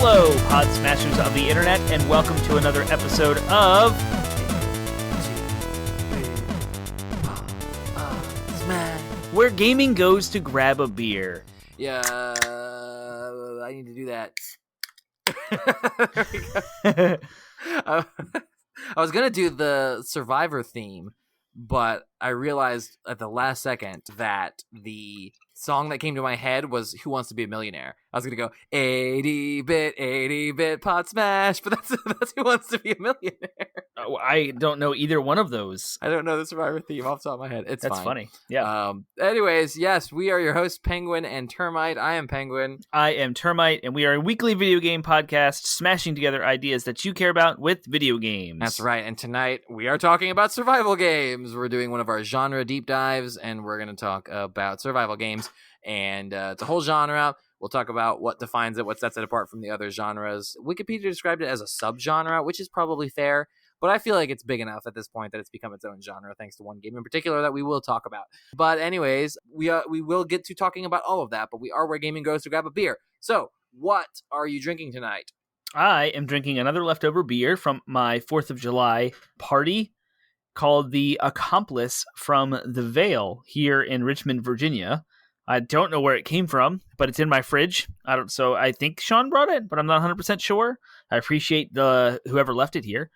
Hello, Pod Smashers of the Internet, and welcome to another episode of... Where gaming goes to grab a beer. Yeah, I need to do that. I was going to do the Survivor theme, but I realized at the last second that the song that came to my head was Who Wants to Be a Millionaire. I was going to go 80-bit Pod Smash, but that's Who Wants to Be a Millionaire. Oh, I don't know either one of those. I don't know the Survivor theme off the top of my head. That's fine. Funny. Yeah. Anyways, yes, we are your hosts, Penguin and Termite. I am Penguin. I am Termite, and we are a weekly video game podcast smashing together ideas that you care about with video games. That's right, and tonight we are talking about survival games. We're doing one of our genre deep dives, and we're going to talk about survival games, and it's a whole genre. We'll talk about what defines it, what sets it apart from the other genres. Wikipedia described it as a subgenre, which is probably fair. But I feel like it's big enough at this point that it's become its own genre, thanks to one game in particular that we will talk about. But anyways, we will get to talking about all of that, but we are where gaming goes to grab a beer. So, what are you drinking tonight? I am drinking another leftover beer from my 4th of July party called the Accomplice from the Vale here in Richmond, Virginia. I don't know where it came from, but it's in my fridge. So I think Sean brought it, but I'm not 100% sure. I appreciate whoever left it here.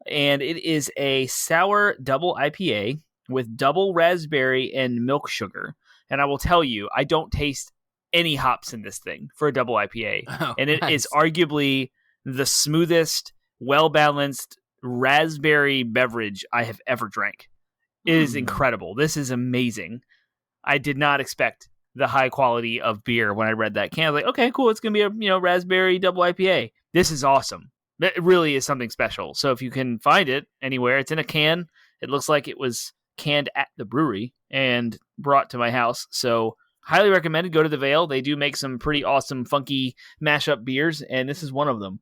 And it is a sour double IPA with double raspberry and milk sugar. And I will tell you, I don't taste any hops in this thing for a double IPA. Oh, and it nice. is arguably the smoothest, well-balanced raspberry beverage I have ever drank. It is incredible. This is amazing. I did not expect the high quality of beer when I read that can. I was like, okay, cool. It's going to be a raspberry double IPA. This is awesome. It really is something special. So if you can find it anywhere, it's in a can. It looks like it was canned at the brewery and brought to my house. So highly recommended. Go to the Vale. They do make some pretty awesome, funky mashup beers, and this is one of them.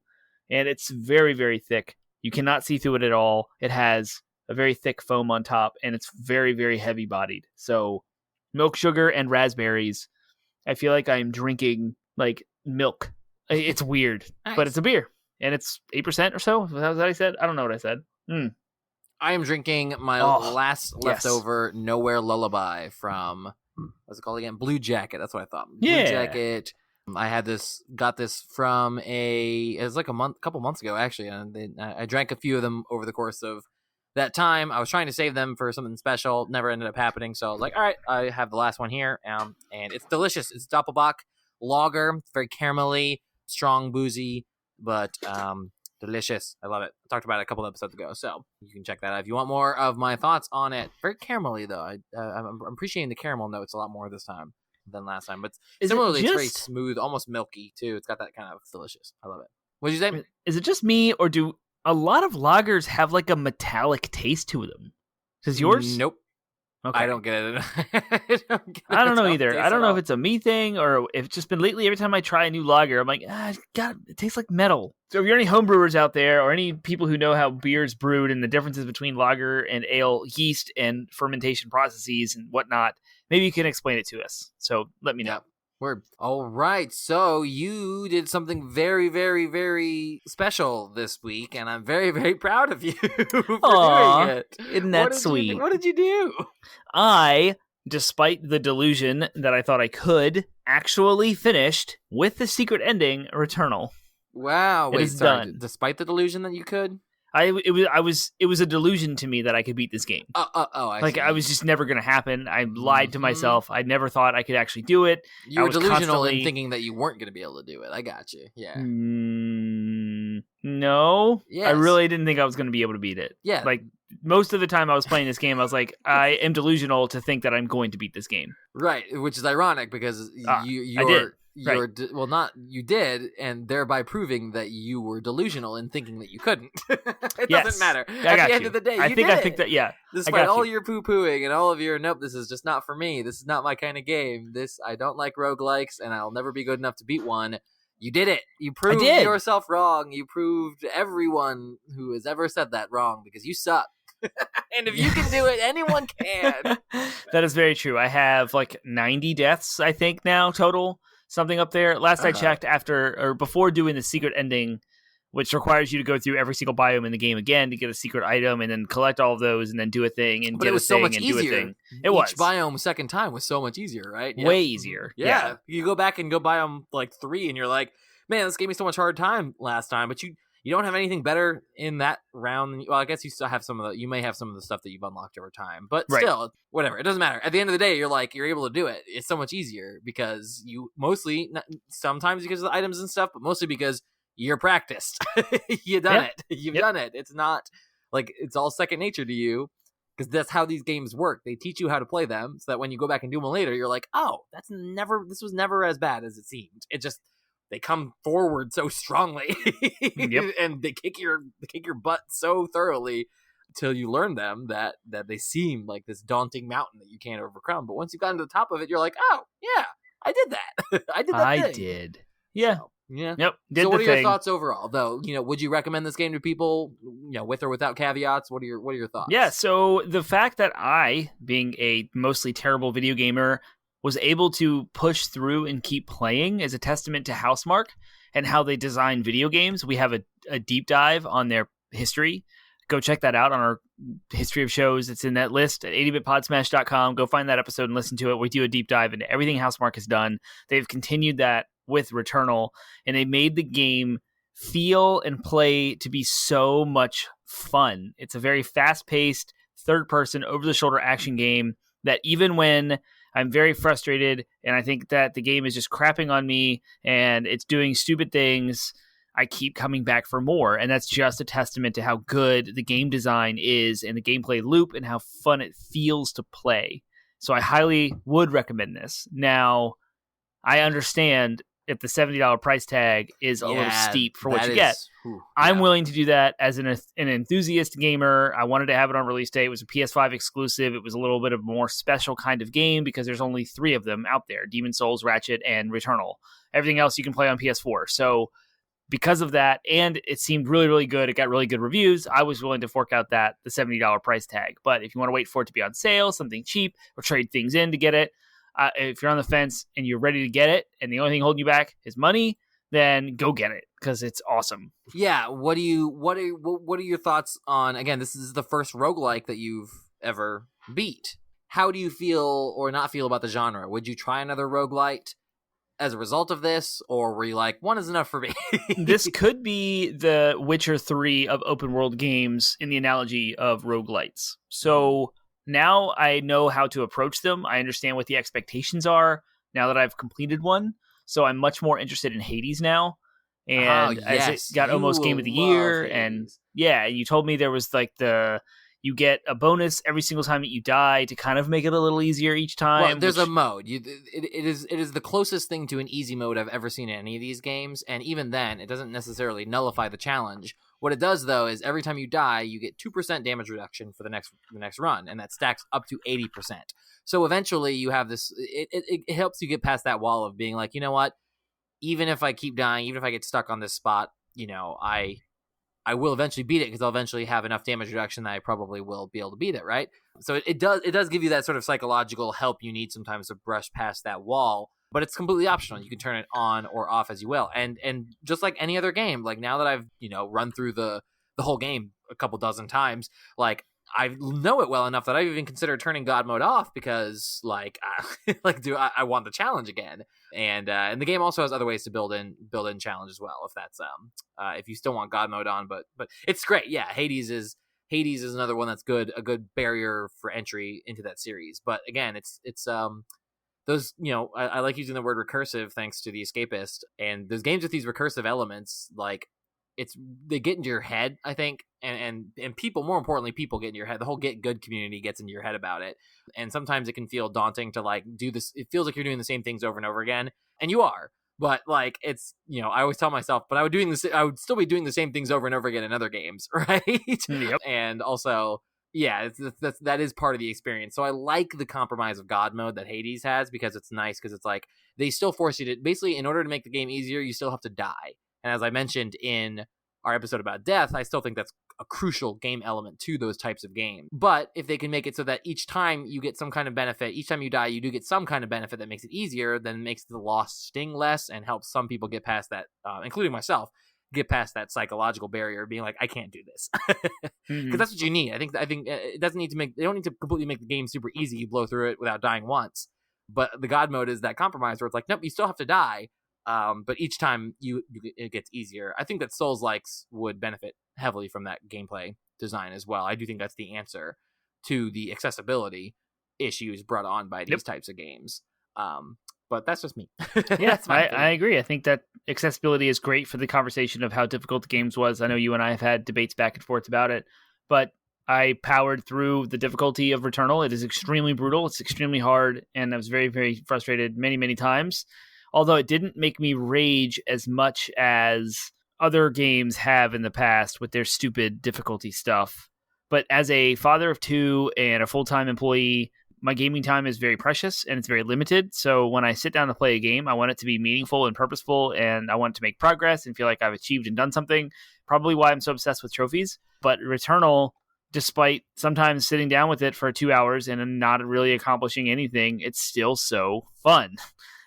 And it's very, very thick. You cannot see through it at all. It has a very thick foam on top, and it's very, very heavy bodied. So milk sugar and raspberries. I feel like I'm drinking like milk. It's weird, Nice. But it's a beer. And it's 8% or so? Was that what I said? I don't know what I said. I am drinking my last leftover Nowhere Lullaby from, what's it called again? Blue Jacket. That's what I thought. Yeah. Blue Jacket. I got this from it was like a couple months ago, actually. And I drank a few of them over the course of that time. I was trying to save them for something special. Never ended up happening. So I was like, all right, I have the last one here. And it's delicious. It's Doppelbach Lager. It's very caramelly, strong, boozy, but delicious. I love it. I talked about it a couple episodes ago, so you can check that out if you want more of my thoughts on it. Very caramelly, though. I'm appreciating the caramel notes a lot more this time than last time. But similarly, it's very smooth, almost milky, too. It's got that kind of delicious. I love it. What did you say? Is it just me, or do a lot of lagers have like a metallic taste to them? Does yours? Nope. Okay. I don't get it. I don't know either. I don't know if it's a me thing or if it's just been lately. Every time I try a new lager, I'm like, God, it tastes like metal. So if you're any homebrewers out there or any people who know how beer's brewed and the differences between lager and ale, yeast and fermentation processes and whatnot, maybe you can explain it to us. So let me know. Yeah. Word. All right. So you did something very, very, very special this week, and I'm very, very proud of you for doing it. Isn't that sweet? What did you do? I, despite the delusion that I thought I could, actually finished with the secret ending, Returnal. Wow. It Wait, is sorry. done. Despite the delusion that you could? It was a delusion to me that I could beat this game. I see. I was just never going to happen. I lied to myself. I never thought I could actually do it. You were delusional in thinking that you weren't going to be able to do it. I got you. Yeah. No. Yes. I really didn't think I was going to be able to beat it. Yeah. Like, most of the time I was playing this game, I was like, I am delusional to think that I'm going to beat this game. Right, which is ironic because I did. You did, and thereby proving that you were delusional in thinking that you couldn't. It doesn't matter. At the end of the day, I think that, yeah. Despite all your poo-pooing and all of your, nope, this is just not for me. This is not my kind of game. I don't like roguelikes, and I'll never be good enough to beat one. You did it. You proved yourself wrong. You proved everyone who has ever said that wrong because you suck. And if you can do it, anyone can. That is very true. I have like 90 deaths, I think, now total. something up there. Last I checked, before doing the secret ending, which requires you to go through every single biome in the game again to get a secret item and then collect all of those and then do a thing and but get it was a so thing much and easier. do a thing. Each biome second time was so much easier, right? Way easier. Yeah. You go back and go biome like 3 and you're like, man, this gave me so much hard time last time, but you don't have anything better in that round. Well, I guess you still have you may have some of the stuff that you've unlocked over time, but still, whatever. It doesn't matter. At the end of the day, you're able to do it. It's so much easier because you sometimes because of the items and stuff, but mostly because you're practiced. You've done it. You've done it. It's not like it's all second nature to you because that's how these games work. They teach you how to play them so that when you go back and do them later, you're like, oh, this was never as bad as it seemed. It just, they come forward so strongly and they kick your butt so thoroughly until you learn them that they seem like this daunting mountain that you can't overcome. But once you've gotten to the top of it, you're like, oh yeah, I did that. I did that. I did. Yeah. So, yeah. Yep. So what are your thoughts overall, though? Would you recommend this game to people, with or without caveats? What are your thoughts? Yeah. So the fact that I, being a mostly terrible video gamer, was able to push through and keep playing is a testament to Housemarque and how they design video games. We have a deep dive on their history. Go check that out on our history of shows. It's in that list at 80bitpodsmash.com. Go find that episode and listen to it. We do a deep dive into everything Housemarque has done. They've continued that with Returnal, and they made the game feel and play to be so much fun. It's a very fast-paced, third-person, over-the-shoulder action game that even when I'm very frustrated and I think that the game is just crapping on me and it's doing stupid things, I keep coming back for more. And that's just a testament to how good the game design is and the gameplay loop and how fun it feels to play. So I highly would recommend this. Now, I understand if the $70 price tag is a little steep for what you get. I'm willing to do that as an enthusiast gamer. I wanted to have it on release day. It was a PS5 exclusive. It was a little bit of a more special kind of game because there's only 3 of them out there: Demon's Souls, Ratchet, and Returnal. Everything else you can play on PS4. So because of that, and it seemed really, really good, it got really good reviews, I was willing to fork out the $70 price tag. But if you want to wait for it to be on sale, something cheap, or trade things in to get it, if you're on the fence and you're ready to get it and the only thing holding you back is money, then go get it because it's awesome. Yeah. What are your thoughts on, again, this is the first roguelike that you've ever beat. How do you feel or not feel about the genre? Would you try another roguelite as a result of this, or were you like, one is enough for me? This could be the Witcher 3 of open world games in the analogy of roguelites. So now I know how to approach them. I understand what the expectations are now that I've completed one. So I'm much more interested in Hades now. And as it got almost Game of the Year, Hades. And yeah, you told me there was like you get a bonus every single time that you die to kind of make it a little easier each time. Well, there's a mode. It is the closest thing to an easy mode I've ever seen in any of these games, and even then, it doesn't necessarily nullify the challenge. What it does, though, is every time you die, you get 2% damage reduction for the next run, and that stacks up to 80%. So eventually, you have this. It helps you get past that wall of being like, you know what? Even if I keep dying, even if I get stuck on this spot, I will eventually beat it because I'll eventually have enough damage reduction that I probably will be able to beat it, right? So it does give you that sort of psychological help you need sometimes to brush past that wall, but it's completely optional. You can turn it on or off as you will. And just like any other game, like now that I've, run through the whole game a couple dozen times, like I know it well enough that I've even considered turning God mode off because I want the challenge again. And the game also has other ways to build in challenge as well, if that's if you still want God mode on, but it's great. Yeah, Hades is another one that's a good barrier for entry into that series. But again, it's those, I like using the word recursive thanks to the Escapist, and those games with these recursive elements, like they get into your head, I think, and people, more importantly, people get in your head. The whole Get Good community gets into your head about it, and sometimes it can feel daunting to like do this. It feels like you're doing the same things over and over again, and you are. But like it's, I always tell myself, but I would still be doing the same things over and over again in other games, right? Yep. And also, yeah, that is part of the experience. So I like the compromise of God mode that Hades has because it's nice because it's like they still force you to basically, in order to make the game easier, you still have to die. And as I mentioned in our episode about death, I still think that's a crucial game element to those types of games. But if they can make it so that each time you get some kind of benefit, each time you die, you do get some kind of benefit that makes it easier, then makes the loss sting less and helps some people get past that, including myself, get past that psychological barrier of being like, I can't do this. Because that's what you need. I think it doesn't need to they don't need to completely make the game super easy. You blow through it without dying once. But the God mode is that compromise where it's like, nope, you still have to die. But each time it gets easier. I think that Souls-likes would benefit heavily from that gameplay design as well. I do think that's the answer to the accessibility issues brought on by these types of games. But that's just me. Yeah, I agree. I think that accessibility is great for the conversation of how difficult the games was. I know you and I have had debates back and forth about it, but I powered through the difficulty of Returnal. It is extremely brutal. It's extremely hard, and I was very, very frustrated many, many times. Although it didn't make me rage as much as other games have in the past with their stupid difficulty stuff. But as a father of two and a full-time employee, my gaming time is very precious and it's very limited. So when I sit down to play a game, I want it to be meaningful and purposeful, and I want it to make progress and feel like I've achieved and done something. Probably why I'm so obsessed with trophies. But Returnal, despite sometimes sitting down with it for 2 hours and not really accomplishing anything, it's still so fun.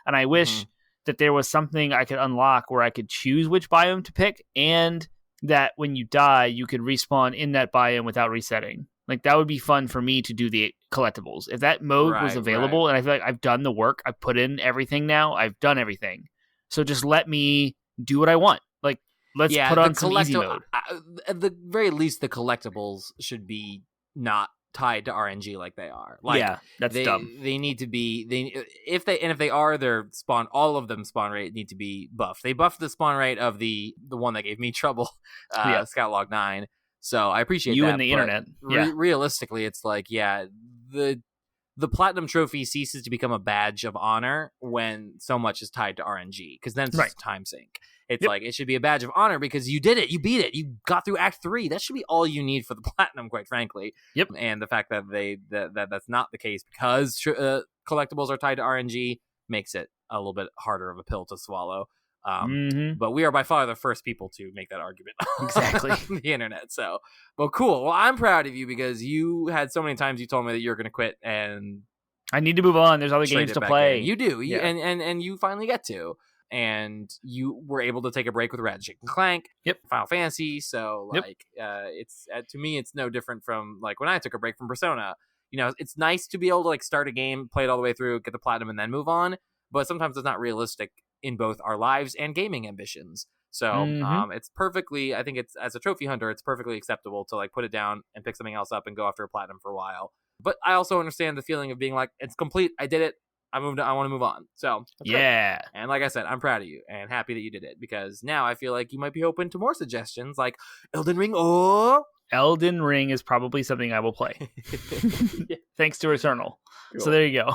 And I wish that there was something I could unlock where I could choose which biome to pick, and that when you die, you could respawn in that biome without resetting. Like, that would be fun for me to do the collectibles. If that mode was available, and I feel like I've done the work, I've put in everything now, I've done everything. So just let me do what I want. Like, let's put on some easy mode. At the very least, the collectibles should be not tied to RNG like they are. Like, yeah, that's dumb. They need to be. If they are, their spawn, all of them spawn rate need to be buffed. They buffed the spawn rate of the one that gave me trouble, Scout Log 9. So I appreciate you that, and the internet. Realistically, it's like, the platinum trophy ceases to become a badge of honor when so much is tied to RNG, because then it's just a time sink. It's like, it should be a badge of honor because you did it, you beat it, you got through Act 3. That should be all you need for the platinum, quite frankly. And the fact that that's not the case because collectibles are tied to RNG makes it a little bit harder of a pill to swallow. But we are by far the first people to make that argument exactly on the internet. So, well, cool. Well, I'm proud of you because you had so many times you told me that you're going to quit, and I need to move on. There's other games to play. You do, and you finally get to, and you were able to take a break with Ratchet and Clank, Final Fantasy. So, like, it's to me, it's no different from like when I took a break from Persona. You know, it's nice to be able to like start a game, play it all the way through, get the platinum, and then move on. But sometimes it's not realistic in both our lives and gaming ambitions. So it's perfectly, I think it's, as a trophy hunter, it's perfectly acceptable to like put it down and pick something else up and go after a platinum for a while. But I also understand the feeling of being like, it's complete, I did it, I want to move on. So great. And like I said, I'm proud of you and happy that you did it, because now I feel like you might be open to more suggestions like Elden Ring or... Elden Ring is probably something I will play. Thanks to Returnal. Cool. So there you go.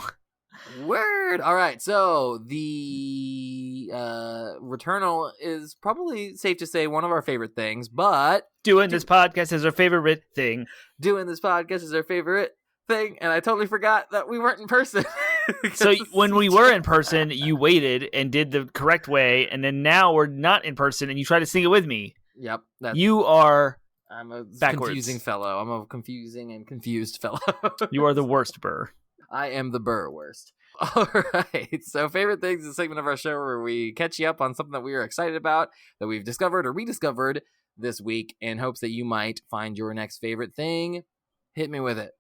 Word. All right. So the Returnal is probably safe to say one of our favorite things, but doing this podcast is our favorite thing. And I totally forgot that we weren't in person. So when we were in person, you waited and did the correct way, and then now we're not in person, and you try to sing it with me. Yep. You are. I'm a backwards. Confusing fellow. I'm a confusing and confused fellow. You are the worst, Burr. I am the Burr worst. All right. So favorite things is a segment of our show where we catch you up on something that we are excited about, that we've discovered or rediscovered this week, in hopes that you might find your next favorite thing. Hit me with it.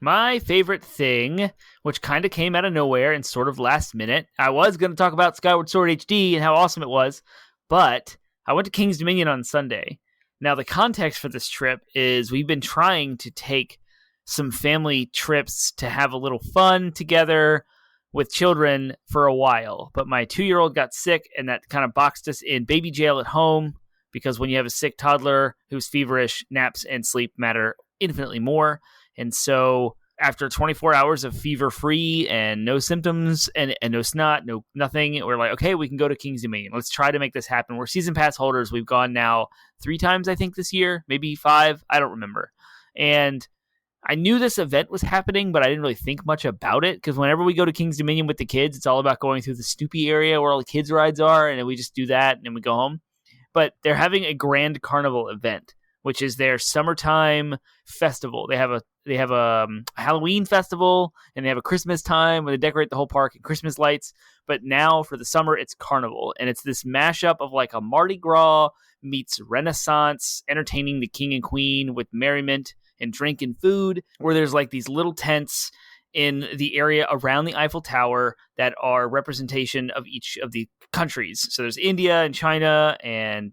My favorite thing, which kind of came out of nowhere and sort of last minute, I was going to talk about Skyward Sword HD and how awesome it was, but I went to King's Dominion on Sunday. Now, the context for this trip is we've been trying to take some family trips to have a little fun together with children for a while. But my 2-year-old got sick, and that kind of boxed us in baby jail at home, because when you have a sick toddler who's feverish, naps and sleep matter infinitely more. And so after 24 hours of fever-free and no symptoms and no snot, no nothing, we're like, okay, we can go to King's Dominion. Let's try to make this happen. We're season pass holders. We've gone now 3 times, I think, this year, maybe 5. I don't remember. And I knew this event was happening, but I didn't really think much about it, because whenever we go to King's Dominion with the kids, it's all about going through the Snoopy area where all the kids' rides are, and then we just do that, and then we go home. but they're having a Grand Carnival event, which is their summertime festival. They have a Halloween festival, and they have a Christmas time where they decorate the whole park in Christmas lights. But now for the summer, it's Carnival, and it's this mashup of like a Mardi Gras meets Renaissance, entertaining the king and queen with merriment and drink and food, where there's like these little tents in the area around the Eiffel Tower that are representation of each of the countries. So there's India and China and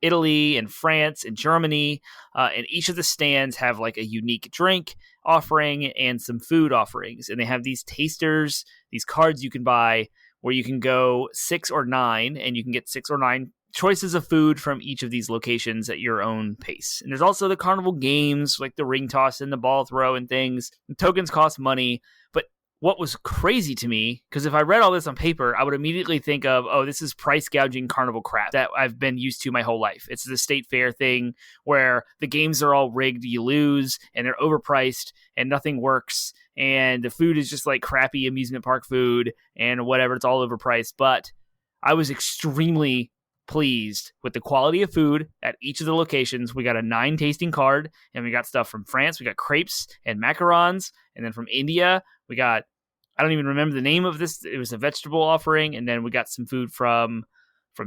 Italy and France and Germany, and each of the stands have like a unique drink offering and some food offerings. And they have these tasters, these cards you can buy where you can go 6 or 9, and you can get 6 or 9 choices of food from each of these locations at your own pace. And there's also the carnival games like the ring toss and the ball throw and things. The tokens cost money, but what was crazy to me, because if I read all this on paper, I would immediately think of, oh, this is price gouging carnival crap that I've been used to my whole life. It's the state fair thing where the games are all rigged, you lose, and they're overpriced, and nothing works, and the food is just like crappy amusement park food, and whatever, it's all overpriced. But I was extremely pleased with the quality of food at each of the locations. We got a 9 tasting card, and we got stuff from France. We got crepes and macarons, and then from India, we got, I don't even remember the name of this. It was a vegetable offering, and then we got some food from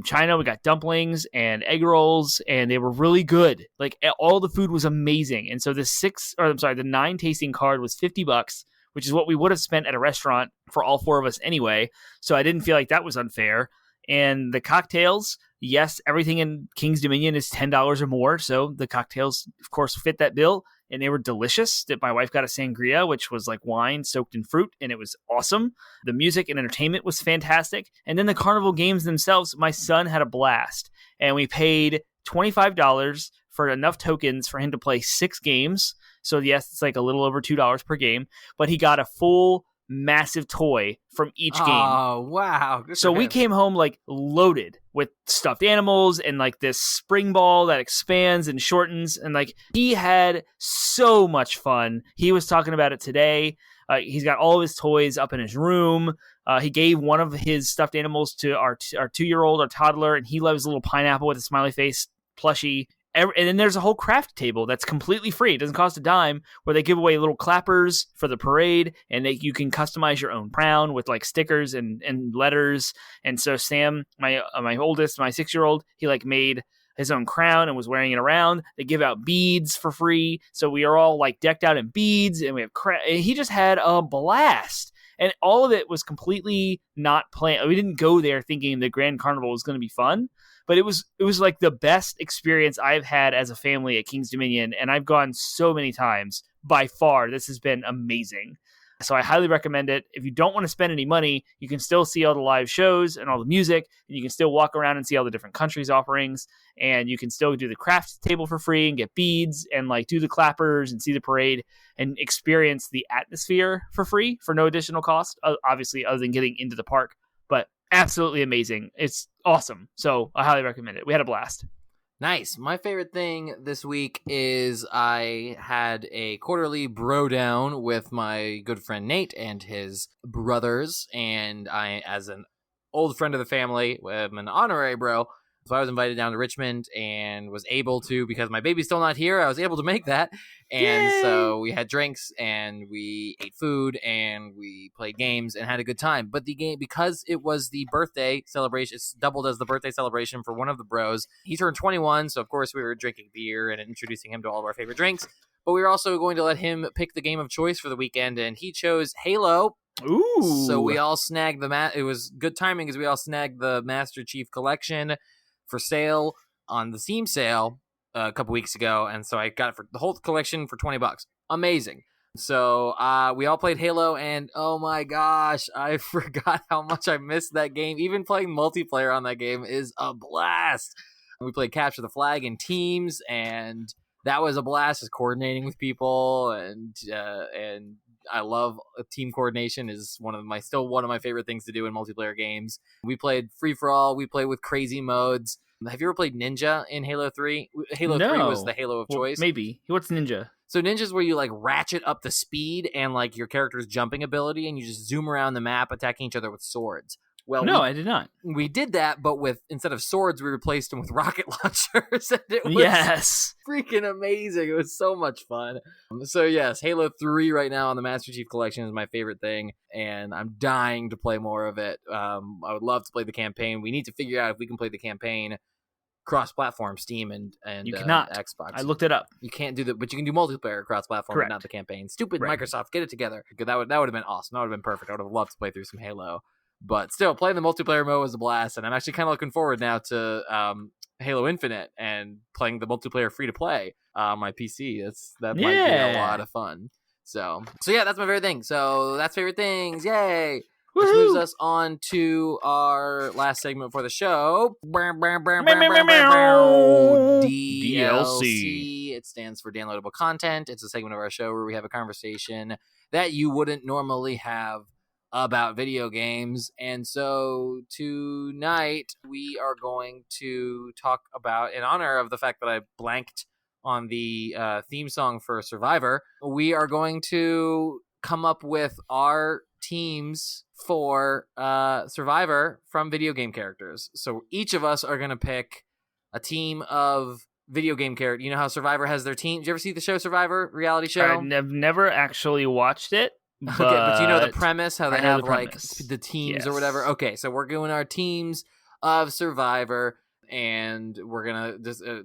China. We got dumplings and egg rolls, and they were really good. Like all the food was amazing. And so the 9 tasting card was $50, which is what we would have spent at a restaurant for all 4 of us anyway. So I didn't feel like that was unfair. And the cocktails, yes, everything in King's Dominion is $10 or more. So the cocktails, of course, fit that bill. And they were delicious. My wife got a sangria, which was like wine soaked in fruit, and it was awesome. The music and entertainment was fantastic. And then the carnival games themselves, my son had a blast. And we paid $25 for enough tokens for him to play 6 games. So yes, it's like a little over $2 per game. But he got a full massive toy from each game. Oh, wow. So we came home like loaded with stuffed animals and like this spring ball that expands and shortens. And like he had so much fun. He was talking about it today. He's got all of his toys up in his room. He gave one of his stuffed animals to our 2-year-old, our toddler, and he loves a little pineapple with a smiley face plushie. And then there's a whole craft table that's completely free. It doesn't cost a dime, where they give away little clappers for the parade, and you can customize your own crown with like stickers and letters. And so Sam, my oldest, my 6-year-old, he like made his own crown and was wearing it around. They give out beads for free, so we are all like decked out in beads, and we have he just had a blast. And all of it was completely not planned. We didn't go there thinking the Grand Carnival was going to be fun. But it was like the best experience I've had as a family at King's Dominion, and I've gone so many times. By far, this has been amazing. So I highly recommend it. If you don't want to spend any money, you can still see all the live shows and all the music, and you can still walk around and see all the different countries' offerings, and you can still do the craft table for free and get beads and like do the clappers and see the parade and experience the atmosphere for free for no additional cost, obviously, other than getting into the park. But absolutely amazing. It's awesome. So I highly recommend it. We had a blast. Nice. My favorite thing this week is I had a quarterly bro down with my good friend Nate and his brothers, and I, as an old friend of the family, am an honorary bro. So I was invited down to Richmond and was able to, because my baby's still not here, I was able to make that. And Yay! So we had drinks and we ate food and we played games and had a good time. But the game, because it was the birthday celebration, it's doubled as the birthday celebration for one of the bros. He turned 21, so of course we were drinking beer and introducing him to all of our favorite drinks. But we were also going to let him pick the game of choice for the weekend, and he chose Halo. Ooh! So we all snagged it was good timing because we all snagged the Master Chief Collection for sale on the Steam sale a couple weeks ago, and so I got it for the whole collection for $20. Amazing. So we all played Halo, and oh my gosh, I forgot how much I missed that game. Even playing multiplayer on that game is a blast. We played Capture the Flag in teams, and that was a blast, just coordinating with people, and I love team coordination is one of my favorite things to do in multiplayer games. We played free for all. We played with crazy modes. Have you ever played Ninja in Halo 3? Halo 3 was the Halo of choice. Maybe. What's Ninja? So Ninja is where you like ratchet up the speed and like your character's jumping ability, and you just zoom around the map attacking each other with swords. Well, No, I did not. we did that, but instead of swords, we replaced them with rocket launchers. And it was Yes. freaking amazing. It was so much fun. So yes, Halo 3 right now on the Master Chief Collection is my favorite thing, and I'm dying to play more of it. I would love to play the campaign. We need to figure out if we can play the campaign cross-platform, Steam and you cannot. Xbox. I looked it up. You can't do that, but you can do multiplayer cross-platform, Correct. but not the campaign. Stupid Right. Microsoft, get it together. That would have been awesome. That would have been perfect. I would have loved to play through some Halo. But still, playing the multiplayer mode was a blast, and I'm actually kind of looking forward now to Halo Infinite and playing the multiplayer free-to-play on my PC. That might be a lot of fun. So yeah, that's my favorite thing. So that's favorite things. Yay! Woo-hoo! Which moves us on to our last segment for the show. DLC. It stands for downloadable content. It's a segment of our show where we have a conversation that you wouldn't normally have about video games. And so tonight we are going to talk about, in honor of the fact that I blanked on the theme song for Survivor, we are going to come up with our teams for Survivor from video game characters. So each of us are going to pick a team of video game characters. You know how Survivor has their team? Did you ever see the show Survivor, reality show? I've never actually watched it. But you know the premise, how they have like the teams or whatever. Yes. Okay, so we're doing our teams of Survivor, and we're gonna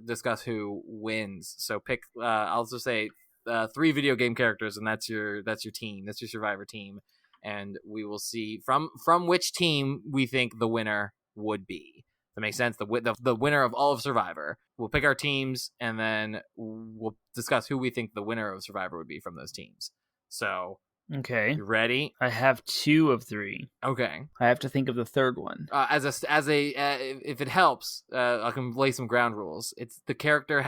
discuss who wins. So pick. I'll just say 3 video game characters, and that's your team. That's your Survivor team, and we will see from which team we think the winner would be. That makes sense. The winner of all of Survivor. We'll pick our teams, and then we'll discuss who we think the winner of Survivor would be from those teams. So. Okay. You ready? I have 2 of 3. Okay. I have to think of the third one. If it helps, I can lay some ground rules. It's the character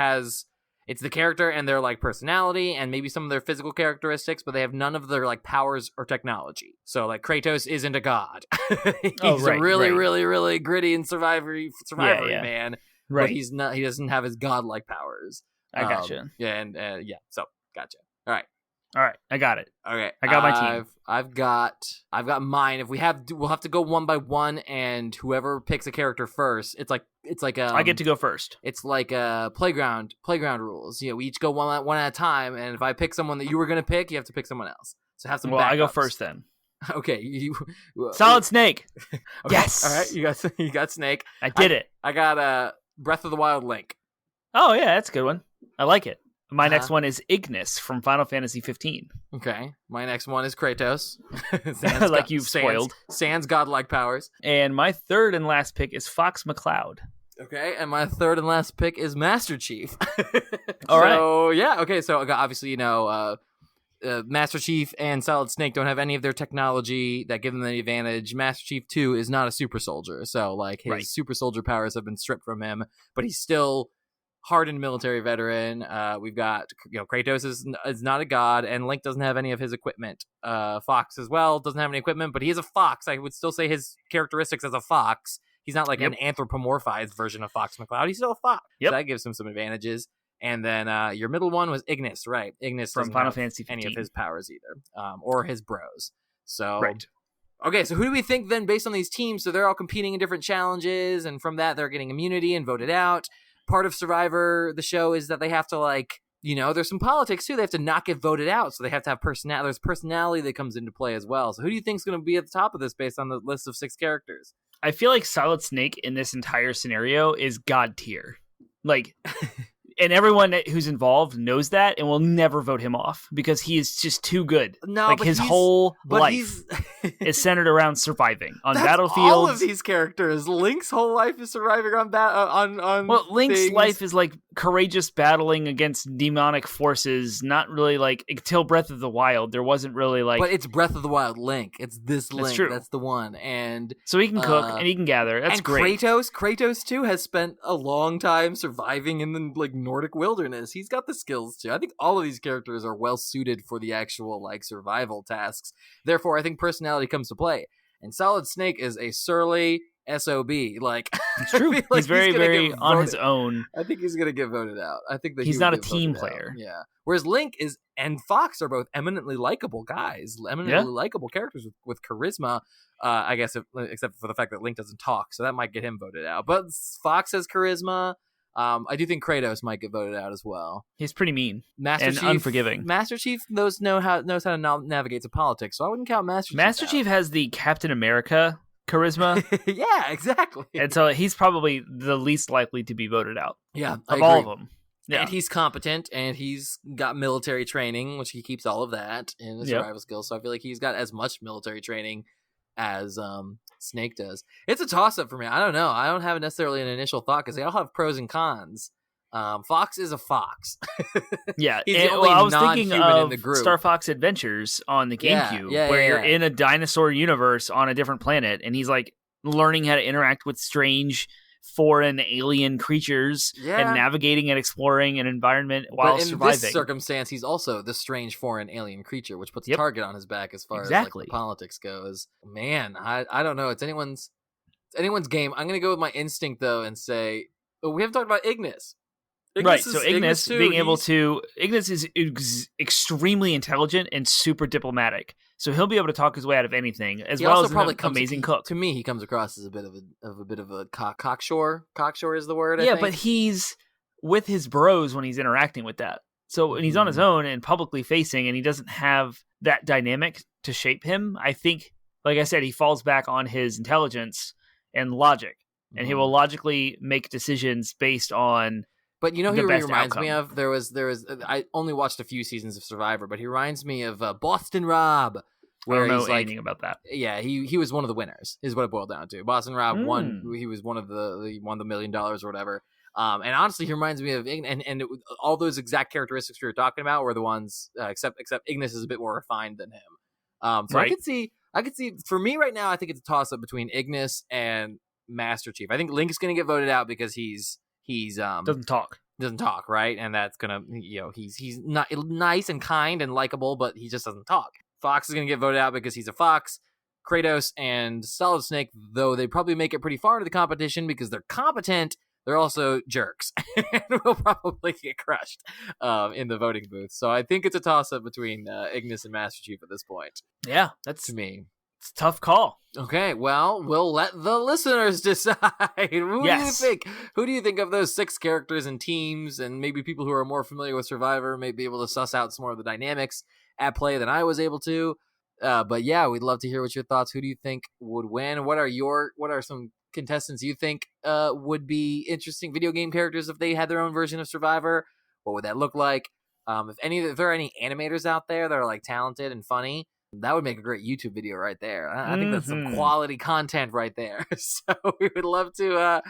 and their like personality and maybe some of their physical characteristics, but they have none of their like powers or technology. So like Kratos isn't a god. He's really gritty and survivor man. Right. But he's not. He doesn't have his godlike powers. I gotcha. Yeah, and So gotcha. All right, I got it. Okay, I got my team. I've got mine. If we'll have to go one by one, and whoever picks a character first, it's like I get to go first. It's like playground rules. You know, we each go one at a time, and if I pick someone that you were gonna pick, you have to pick someone else. So have some. Well, backups. I go first then. Okay, Solid Snake. Okay. Yes. All right, you got Snake. I did it. I got Breath of the Wild Link. Oh yeah, that's a good one. I like it. My next one is Ignis from Final Fantasy 15. Okay. My next one is Kratos. Like you've spoiled. Sans godlike powers. And my third and last pick is Fox McCloud. Okay. And my third and last pick is Master Chief. All right. So, yeah. Okay. So, obviously, you know, Master Chief and Solid Snake don't have any of their technology that give them the advantage. Master Chief 2 is not a super soldier. So, like, his super soldier powers have been stripped from him, but he's still hardened military veteran. We've got, you know, Kratos is not a god, and Link doesn't have any of his equipment. Fox as well doesn't have any equipment, but he is a fox. I would still say his characteristics as a fox. He's not like an anthropomorphized version of Fox McCloud. He's still a fox. Yep. So that gives him some advantages. And then your middle one was Ignis, right? Ignis from Final Fantasy 15. Any of his powers either, or his bros. So right. Okay, so who do we think then, based on these teams? So they're all competing in different challenges, and from that they're getting immunity and voted out. Part of Survivor, the show, is that they have to, like, you know, there's some politics too. They have to not get voted out, so they have to have personality. There's personality that comes into play as well. So who do you think is going to be at the top of this based on the list of 6 characters? I feel like Solid Snake in this entire scenario is god tier. Like, and everyone who's involved knows that and will never vote him off because he is just too good. No, like, his whole life is centered around surviving on battlefields. All of these characters. Link's whole life is surviving on Well, Link's things. life is like courageous battling against demonic forces. Not really like until Breath of the Wild. There wasn't really like. But it's Breath of the Wild Link. It's this Link. That's true. That's the one. And so he can cook and he can gather. That's great. Kratos too has spent a long time surviving in the like Nordic wilderness. He's got the skills too. I think all of these characters are well suited for the actual like survival tasks. Therefore, I think personality comes to play. And Solid Snake is a surly, SOB. Like, It's true. Like he's very, very on his own. I think he's gonna get voted out. I think that he's not a team player. Yeah. Whereas Link and Fox are both eminently likable guys, eminently likable characters with charisma. I guess except for the fact that Link doesn't talk, so that might get him voted out. But Fox has charisma. I do think Kratos might get voted out as well. He's pretty mean Master and Chief, unforgiving. Master Chief knows how to navigate to politics, so I wouldn't count Master Chief. Master Chief has the Captain America charisma. Yeah, exactly. And so he's probably the least likely to be voted out. Yeah, of all of them. Yeah. And he's competent, and he's got military training, which he keeps all of that in his survival skills. So I feel like he's got as much military training as Snake does. It's a toss-up for me. I don't know. I don't have necessarily an initial thought because they all have pros and cons. Fox is a fox. Yeah, he's the only I was thinking of in the group. Star Fox Adventures on the GameCube, where you're in a dinosaur universe on a different planet, and he's like learning how to interact with strange foreign alien creatures and navigating and exploring an environment while surviving. In this circumstance, he's also the strange foreign alien creature, which puts a target on his back as far as like, the politics goes. Man, I don't know. It's anyone's game. I'm going to go with my instinct, though, and say, we haven't talked about Ignis. Ignis is extremely intelligent and super diplomatic. So he'll be able to talk his way out of anything, as well as an amazing cook. To me, he comes across as a bit of a cocksure. Cocksure is the word. Yeah, but he's with his bros when he's interacting with that. So when he's on his own and publicly facing, and he doesn't have that dynamic to shape him, I think, like I said, he falls back on his intelligence and logic, and he will logically make decisions based on. But you know who he reminds me of? There was. I only watched a few seasons of Survivor, but he reminds me of Boston Rob. Where I don't know anything about that. Yeah, he was one of the winners. Is what it boiled down to. Boston Rob won. He was one of he won the $1 million or whatever. And honestly, he reminds me of and all those exact characteristics we were talking about were the ones except Ignis is a bit more refined than him. So I could see. For me right now, I think it's a toss up between Ignis and Master Chief. I think Link's going to get voted out because he's doesn't talk, right? And that's gonna, he's not nice and kind and likable, but he just doesn't talk. Fox is gonna get voted out because he's a fox. Kratos and Solid Snake, though they probably make it pretty far into the competition because they're competent, they're also jerks and will probably get crushed in the voting booth. So I think it's a toss up between Ignis and Master Chief at this point. Yeah, that's to me. It's a tough call. Okay, well, we'll let the listeners decide. Who do you think? Who do you think of those 6 characters and teams, and maybe people who are more familiar with Survivor may be able to suss out some more of the dynamics at play than I was able to? But yeah, we'd love to hear what your thoughts. Who do you think would win? What are some contestants you think would be interesting video game characters if they had their own version of Survivor? What would that look like? If there are any animators out there that are like talented and funny, that would make a great YouTube video right there. I think that's some quality content right there. So we would love to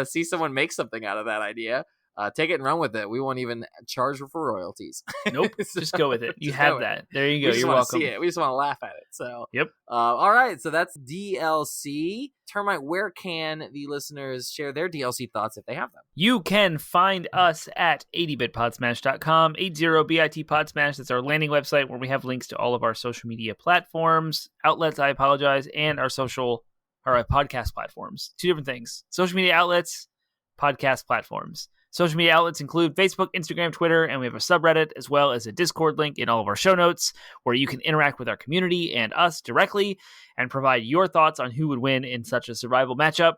see someone make something out of that idea. Take it and run with it. We won't even charge for royalties. Nope. Just go with it. You have that. There you go. You're welcome. See it. We just want to laugh at it. So yep. All right. So that's DLC. Termite, where can the listeners share their DLC thoughts if they have them? You can find us at 80bitpodsmash.com, 80bitpodsmash. That's our landing website where we have links to all of our social media platforms, outlets, I apologize, and our podcast platforms. 2 different things. Social media outlets, podcast platforms. Social media outlets include Facebook, Instagram, Twitter, and we have a subreddit as well as a Discord link in all of our show notes where you can interact with our community and us directly and provide your thoughts on who would win in such a survival matchup.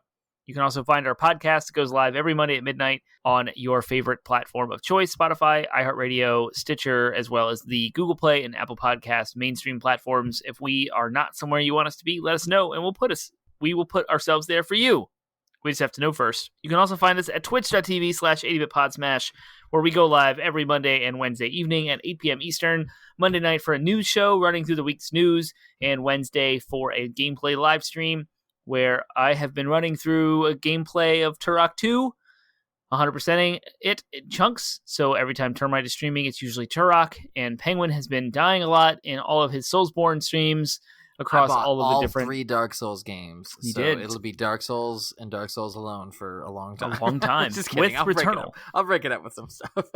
You can also find our podcast. It goes live every Monday at midnight on your favorite platform of choice, Spotify, iHeartRadio, Stitcher, as well as the Google Play and Apple Podcast mainstream platforms. If we are not somewhere you want us to be, let us know and we will put ourselves there for you. We just have to know first. You can also find us at twitch.tv/80bitpodsmash, where we go live every Monday and Wednesday evening at 8 p.m. Eastern. Monday night for a news show running through the week's news, and Wednesday for a gameplay live stream where I have been running through a gameplay of Turok 2, 100%ing it in chunks. So every time Termite is streaming, it's usually Turok, and Penguin has been dying a lot in all of his Soulsborne streams. across bought all of the different. 3 Dark Souls games. You so did. It'll be Dark Souls and Dark Souls alone for a long time. A long time. Just kidding. With Returnal. I'll break it up with some stuff.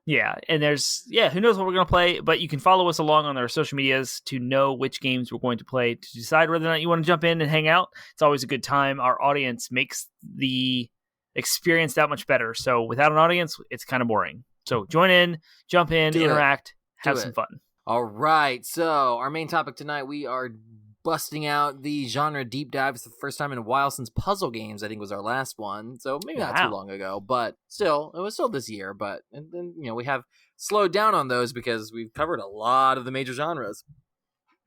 Yeah, and who knows what we're going to play, but you can follow us along on our social medias to know which games we're going to play, to decide whether or not you want to jump in and hang out. It's always a good time. Our audience makes the experience that much better. So without an audience, it's kind of boring. So join in, jump in, interact, have some fun. All right, so our main topic tonight, we are busting out the genre deep dive. It's the first time in a while since puzzle games, I think, was our last one. So maybe not too long ago, but still, it was still this year. But and then we have slowed down on those because we've covered a lot of the major genres.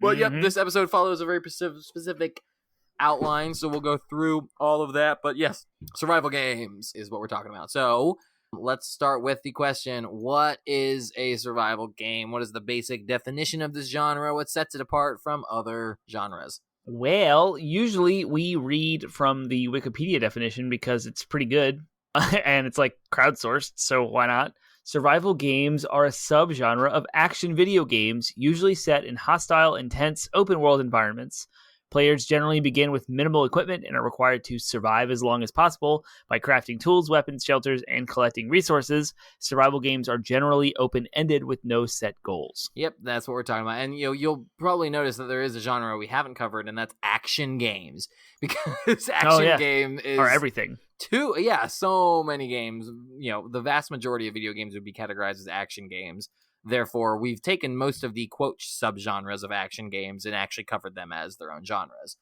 But yep, this episode follows a very specific outline, so we'll go through all of that. But yes, survival games is what we're talking about. So let's start with the question, what is a survival game? What is the basic definition of this genre? What sets it apart from other genres? Well, usually we read from the Wikipedia definition because it's pretty good and it's like crowdsourced, so why not? Survival games are a subgenre of action video games, usually set in hostile, intense, open-world environments. Players generally begin with minimal equipment and are required to survive as long as possible by crafting tools, weapons, shelters, and collecting resources. Survival games are generally open-ended with no set goals. Yep, that's what we're talking about. And you'll probably notice that there is a genre we haven't covered, and that's action games. Because action game is... Or everything. So many games. The vast majority of video games would be categorized as action games. Therefore, we've taken most of the quote subgenres of action games and actually covered them as their own genres.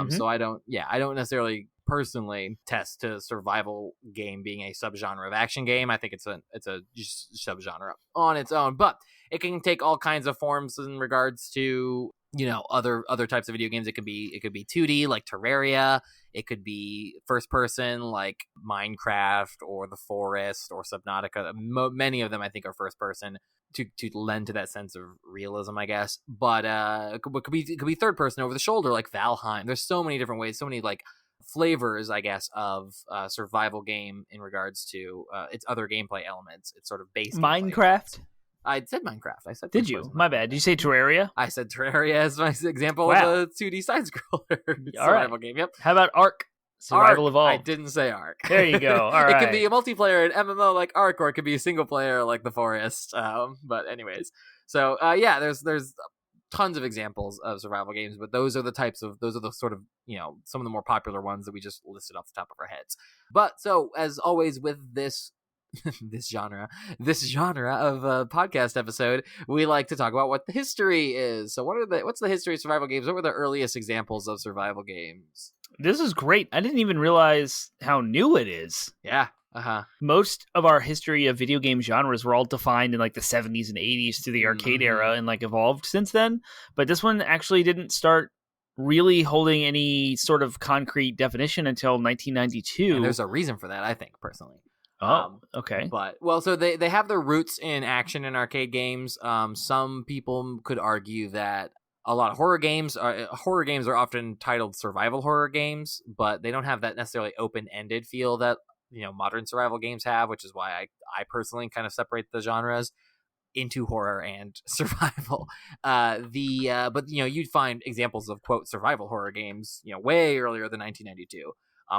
So I don't necessarily personally test to survival game being a subgenre of action game. I think it's a subgenre on its own, but it can take all kinds of forms in regards to other types of video games. It could be 2D like Terraria. It could be first person like Minecraft or The Forest or Subnautica. Many of them I think are first person to lend to that sense of realism, I guess. But it could be third person over the shoulder like Valheim. There's so many different ways, so many like flavors, I guess, of survival game in regards to its other gameplay elements. It's sort of based Minecraft. I said Minecraft. I said. Did you? My bad. Did you say Terraria? I said Terraria as my example of a 2D side scroller survival game. Yep. How about Ark? Survival Evolved. I didn't say Ark. There you go. All right. It could be a multiplayer and MMO like Ark, or it could be a single player like The Forest. But anyways, so there's tons of examples of survival games, but those are the sort of some of the more popular ones that we just listed off the top of our heads. But so as always with this genre of a podcast episode, we like to talk about what the history is. So what's the history of survival games? What were the earliest examples of survival games? This is great. I didn't even realize how new it is. Yeah. Most of our history of video game genres were all defined in like the 70s and 80s to the arcade era and like evolved since then. But this one actually didn't start really holding any sort of concrete definition until 1992. And there's a reason for that, I think, personally. Okay. But so they have their roots in action and arcade games. Some people could argue that a lot of horror games are often titled survival horror games, but they don't have that necessarily open-ended feel that modern survival games have, which is why I personally kind of separate the genres into horror and survival. But you'd find examples of quote survival horror games way earlier than 1992.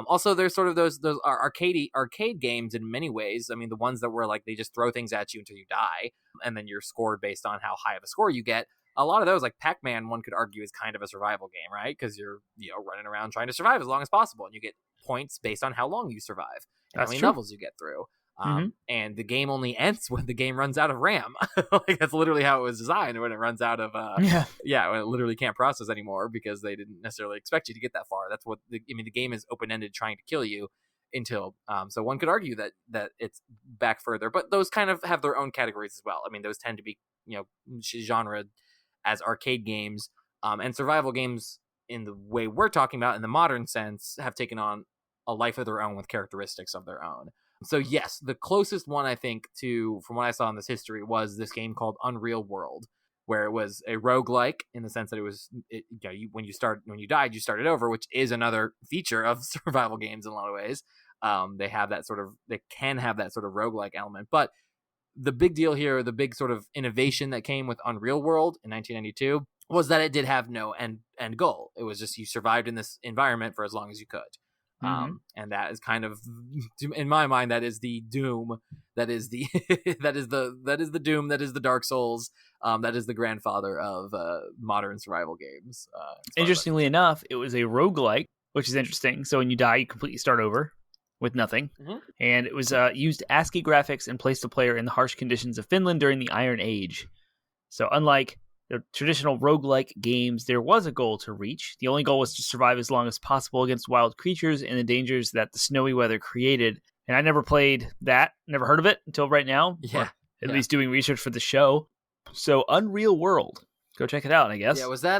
Also, there's sort of those arcade games in many ways. I mean, the ones that were like they just throw things at you until you die, and then you're scored based on how high of a score you get. A lot of those, like Pac-Man, one could argue is kind of a survival game, right? Because you're running around trying to survive as long as possible, and you get points based on how long you survive and how many levels you get through. And the game only ends when the game runs out of RAM. Like that's literally how it was designed. When it runs out of when it literally can't process anymore because they didn't necessarily expect you to get that far. That's what the game is open-ended, trying to kill you until. So one could argue that it's back further, but those kind of have their own categories as well. I mean, those tend to be genre as arcade games, and survival games in the way we're talking about in the modern sense have taken on a life of their own with characteristics of their own. So yes, the closest one I think from what I saw in this history was this game called Unreal World, where it was a roguelike in the sense that when you died, you started over, which is another feature of survival games in a lot of ways. They can have that sort of roguelike element, but the big deal here, the big sort of innovation that came with Unreal World in 1992 was that it did have no end goal. It was just you survived in this environment for as long as you could. And that is kind of, in my mind, that is the Doom. That is the that is the Doom. That is the Dark Souls. That is the grandfather of modern survival games. Interestingly enough, it was a roguelike, which is interesting. So when you die, you completely start over with nothing. And it was used ASCII graphics and placed the player in the harsh conditions of Finland during the Iron Age. So unlike the traditional roguelike games, there was a goal to reach. The only goal was to survive as long as possible against wild creatures and the dangers that the snowy weather created. And I never played that, never heard of it until right now. At least doing research for the show. So Unreal World. Go check it out, I guess. Yeah, was that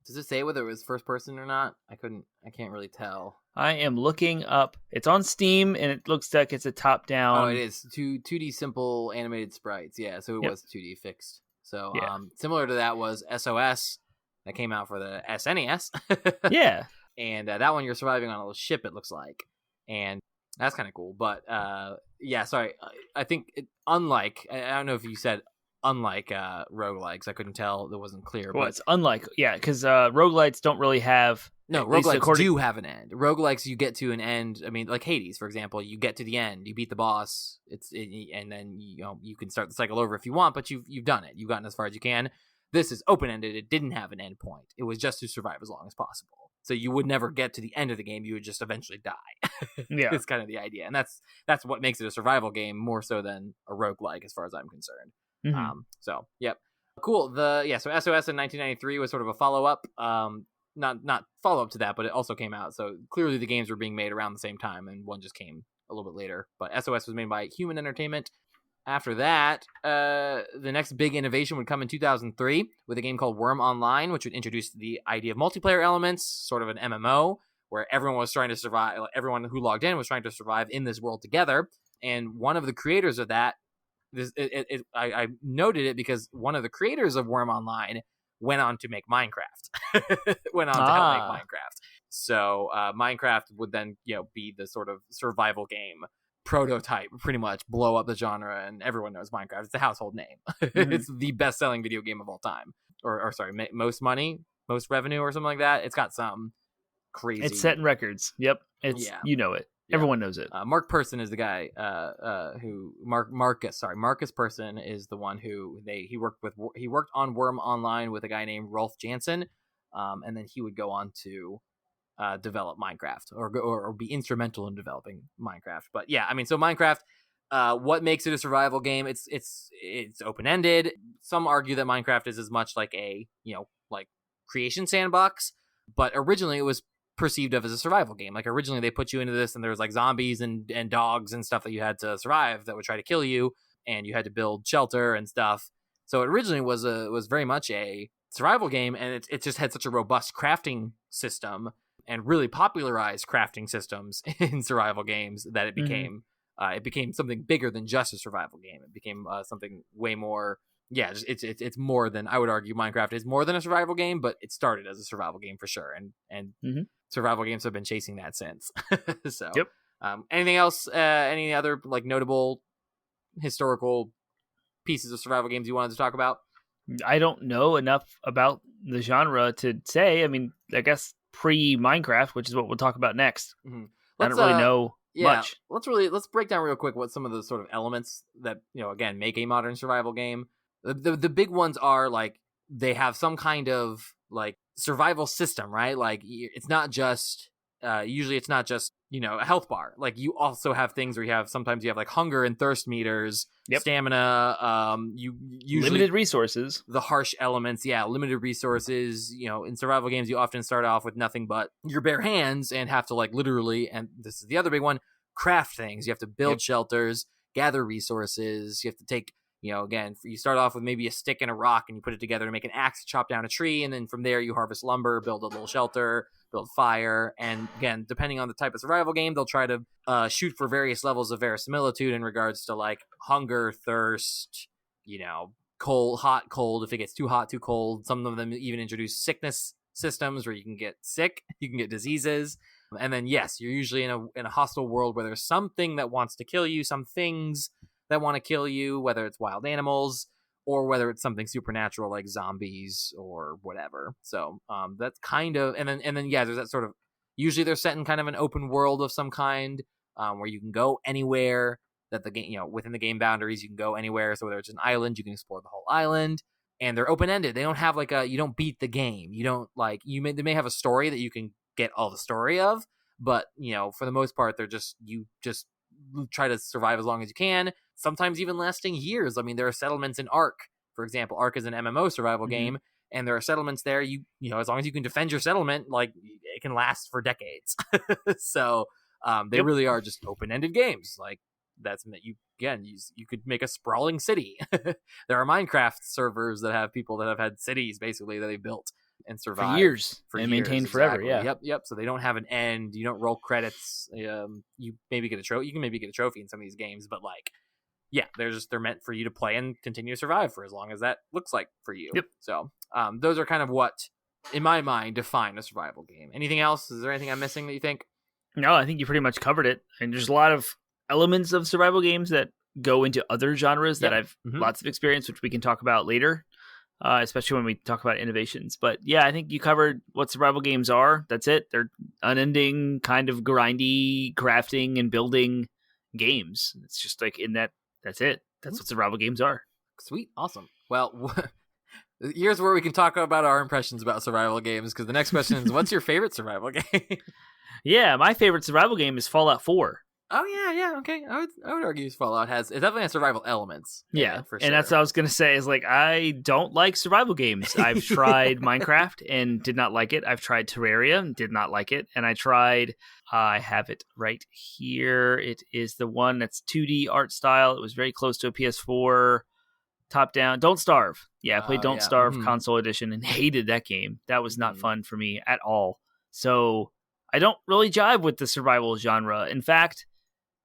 does it say whether it was first person or not? I can't really tell. I am looking up. It's on Steam and it looks like it's a top down. Oh, it is 2D simple animated sprites. Yeah, so it was 2D fixed. So similar to that was SOS that came out for the SNES. Yeah. And that one you're surviving on a little ship, it looks like. And that's kind of cool. But sorry. I think unlike, I don't know if you said unlike roguelikes. I couldn't tell. It wasn't clear. Well, but it's unlike, because roguelites don't really have... No, roguelikes do have an end. Roguelikes, you get to an end. I mean, like Hades, for example, you get to the end, you beat the boss, and then you can start the cycle over if you want, but you've done it. You've gotten as far as you can. This is open-ended. It didn't have an end point. It was just to survive as long as possible. So you would never get to the end of the game. You would just eventually die. Yeah. It's kind of the idea. And that's what makes it a survival game more so than a roguelike as far as I'm concerned. So, yep. Cool. So SOS in 1993 was sort of a follow-up. Not follow-up to that, but it also came out. So clearly the games were being made around the same time, and one just came a little bit later. But SOS was made by Human Entertainment. After that, the next big innovation would come in 2003 with a game called Worm Online, which would introduce the idea of multiplayer elements, sort of an MMO, where everyone was trying to survive. Everyone who logged in was trying to survive in this world together. And one of the creators of that, I noted it because one of the creators of Worm Online went on to make Minecraft. Went on to help make Minecraft. So Minecraft would then be the sort of survival game prototype, pretty much blow up the genre, and everyone knows Minecraft. It's a household name. It's the best-selling video game of all time. Or sorry, most money, most revenue, or something like that. It's got some crazy. It's setting records. Yep, it's you know it. Yeah. Everyone knows it. Mark Persson is the guy Marcus Persson is the one who he worked on Worm Online with a guy named Rolf Jansen, and then he would go on to develop Minecraft or be instrumental in developing Minecraft. But yeah, I mean, so Minecraft, what makes it a survival game? It's open-ended. Some argue that Minecraft is as much like a like creation sandbox, but originally it was perceived of as a survival game. Like originally they put you into this and there was like zombies and dogs and stuff that you had to survive that would try to kill you, and you had to build shelter and stuff. So it originally was very much a survival game, and it just had such a robust crafting system and really popularized crafting systems in survival games that it became something bigger than just a survival game. It became something way more. Yeah, it's more than, I would argue Minecraft is more than a survival game, but it started as a survival game for sure, and survival games have been chasing that since. So, yep. Anything else? Any other like notable historical pieces of survival games you wanted to talk about? I don't know enough about the genre to say. I mean, I guess pre-Minecraft, which is what we'll talk about next. I don't really know much. Let's break down real quick what some of the sort of elements that again make a modern survival game. The big ones are like they have some kind of like survival system, right? Like it's not just usually it's not just a health bar. Like you also have things where sometimes you have like hunger and thirst meters, stamina. You usually limited resources. The harsh elements, limited resources. In survival games, you often start off with nothing but your bare hands and have to like literally. And this is the other big one: craft things. You have to build shelters, gather resources. You have to take. Again, you start off with maybe a stick and a rock, and you put it together to make an axe to chop down a tree, and then from there you harvest lumber, build a little shelter, build fire, and again, depending on the type of survival game, they'll try to shoot for various levels of verisimilitude in regards to like hunger, thirst, cold, hot, cold. If it gets too hot, too cold. Some of them even introduce sickness systems where you can get sick, you can get diseases, and then yes, you're usually in a hostile world where there's something that wants to kill you, some things that want to kill you, whether it's wild animals or whether it's something supernatural like zombies or whatever. So that's kind of, and then yeah, there's that sort of, usually they're set in kind of an open world of some kind, where you can go anywhere that the game, within the game boundaries, you can go anywhere. So whether it's an island, you can explore the whole island, and they're open ended. They don't have like you don't beat the game. You don't like, they may have a story that you can get all the story of, but for the most part, you just try to survive as long as you can, sometimes even lasting years. I mean, there are settlements in Ark, for example. Ark is an MMO survival game, and there are settlements there. As long as you can defend your settlement, like, it can last for decades. So they really are just open-ended games. Like, that's you could make a sprawling city. There are Minecraft servers that have people that have had cities basically that they built and survived for years and maintained forever. Yeah. Yep. So they don't have an end. You don't roll credits. You maybe get a trophy. You can maybe get a trophy in some of these games, but like, yeah, they're meant for you to play and continue to survive for as long as that looks like for you. Yep. So those are kind of what, in my mind, define a survival game. Anything else? Is there anything I'm missing that you think? No, I think you pretty much covered it. And there's a lot of elements of survival games that go into other genres that I've lots of experience, which we can talk about later, especially when we talk about innovations. But yeah, I think you covered what survival games are. That's it. They're unending, kind of grindy, crafting and building games. It's just like that's it. That's what survival games are. Sweet. Awesome. Well, here's where we can talk about our impressions about survival games, because the next question is, what's your favorite survival game? Yeah, my favorite survival game is Fallout 4. Oh yeah, okay. I would argue Fallout it definitely has survival elements. Yeah, for sure. And that's what I was gonna say. Is like, I don't like survival games. I've tried Minecraft and did not like it. I've tried Terraria and did not like it. And I have it right here. It is the one that's 2D art style. It was very close to a PS4 top down. Don't Starve. Yeah, I played Don't Starve console edition and hated that game. That was not fun for me at all. So I don't really jive with the survival genre. In fact,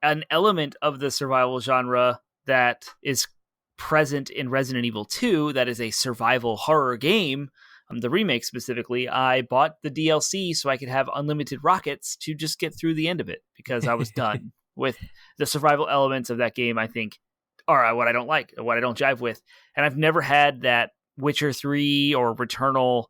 an element of the survival genre that is present in Resident Evil 2, that is a survival horror game, the remake specifically, I bought the DLC so I could have unlimited rockets to just get through the end of it, because I was done with the survival elements of that game. I think are what I don't like, what I don't jive with. And I've never had that Witcher 3 or Returnal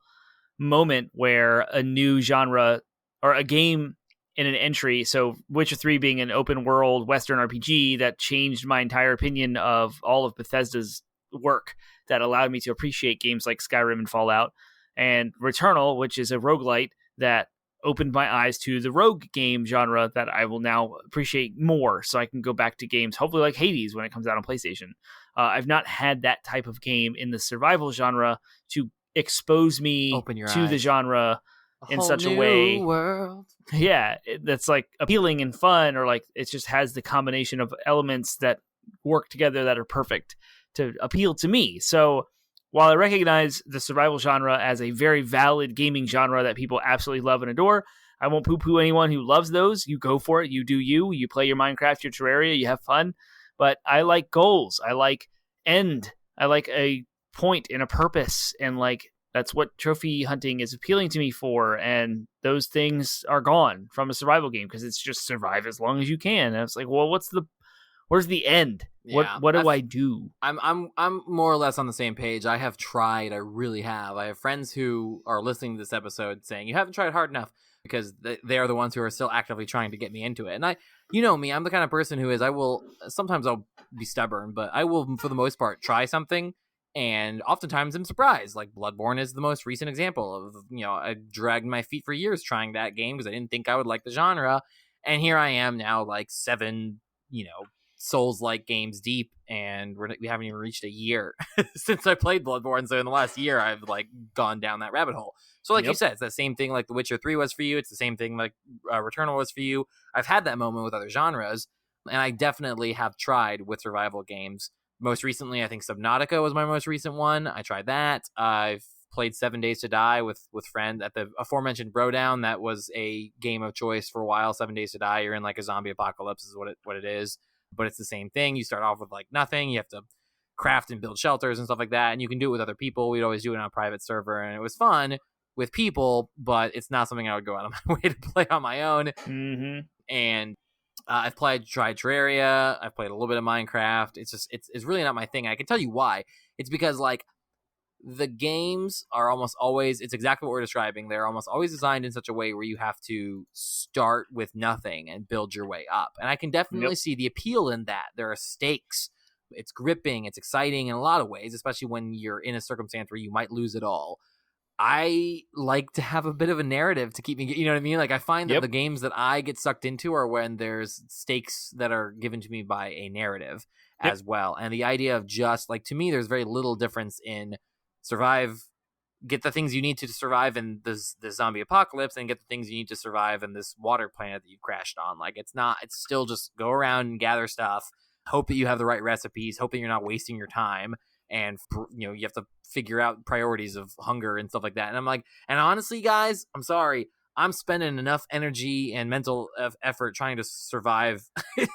moment where a new genre or a game in an entry, so Witcher 3 being an open world Western RPG that changed my entire opinion of all of Bethesda's work, that allowed me to appreciate games like Skyrim and Fallout, and Returnal, which is a roguelite that opened my eyes to the rogue game genre that I will now appreciate more, so I can go back to games hopefully like Hades when it comes out on PlayStation. I've not had that type of game in the survival genre to expose me to the genre in such a way world. Yeah, that's like appealing and fun, or like it just has the combination of elements that work together that are perfect to appeal to me. So while I recognize the survival genre as a very valid gaming genre that people absolutely love and adore, I won't poo-poo anyone who loves those. You go for it. You do you play your Minecraft, your Terraria, you have fun. But I like goals. I like end. I like a point and a purpose, and like that's what trophy hunting is appealing to me for, and those things are gone from a survival game because it's just survive as long as you can. And it's like, well, where's the end? Yeah, what do I do? I'm more or less on the same page. I have tried. I really have. I have friends who are listening to this episode saying, you haven't tried hard enough, because they are the ones who are still actively trying to get me into it. And you know me, I'm the kind of person who sometimes I'll be stubborn, but I will, for the most part, try something. And oftentimes I'm surprised. Like Bloodborne is the most recent example of, I dragged my feet for years trying that game because I didn't think I would like the genre. And here I am now, like 7, Souls-like games deep, and we haven't even reached a year since I played Bloodborne. So in the last year, I've like gone down that rabbit hole. So like you said, it's the same thing like The Witcher 3 was for you. It's the same thing like Returnal was for you. I've had that moment with other genres, and I definitely have tried with survival games. Most recently, I think Subnautica was my most recent one. I tried that. I've played 7 Days to Die with friends at the aforementioned Brodown. That was a game of choice for a while. 7 Days to Die, you're in like a zombie apocalypse is what it is. But it's the same thing. You start off with like nothing. You have to craft and build shelters and stuff like that. And you can do it with other people. We'd always do it on a private server. And it was fun with people, but it's not something I would go out of my way to play on my own. Mm-hmm. And I've tried Terraria. I've played a little bit of Minecraft. It's really not my thing. I can tell you why. It's because like the games are almost always, it's exactly what we're describing. They're almost always designed in such a way where you have to start with nothing and build your way up. And I can definitely see the appeal in that. There are stakes. It's gripping. It's exciting in a lot of ways, especially when you're in a circumstance where you might lose it all. I like to have a bit of a narrative to keep me, you know what I mean? Like I find that the games that I get sucked into are when there's stakes that are given to me by a narrative as well. And the idea of just like, to me, there's very little difference in survive, get the things you need to survive in this zombie apocalypse, and get the things you need to survive in this water planet that you crashed on. Like it's still just go around and gather stuff, hope that you have the right recipes, hope that you're not wasting your time. And, you know, you have to figure out priorities of hunger and stuff like that. And I'm like, and honestly, guys, I'm sorry. I'm spending enough energy and mental effort trying to survive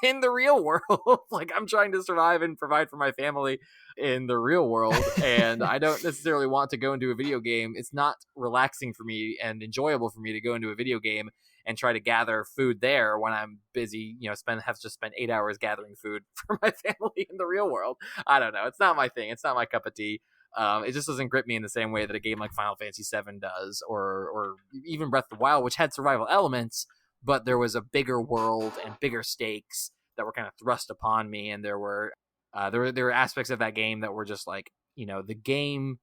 in the real world. Like I'm trying to survive and provide for my family in the real world. And I don't necessarily want to go into a video game. It's not relaxing for me and enjoyable for me to go into a video game and try to gather food there when I'm busy, you know, have to spend 8 hours gathering food for my family in the real world. I don't know. It's not my thing. It's not my cup of tea. It just doesn't grip me in the same way that a game like Final Fantasy VII does, or even Breath of the Wild, which had survival elements, but there was a bigger world and bigger stakes that were kind of thrust upon me. And there were aspects of that game that were just like, you know, the game,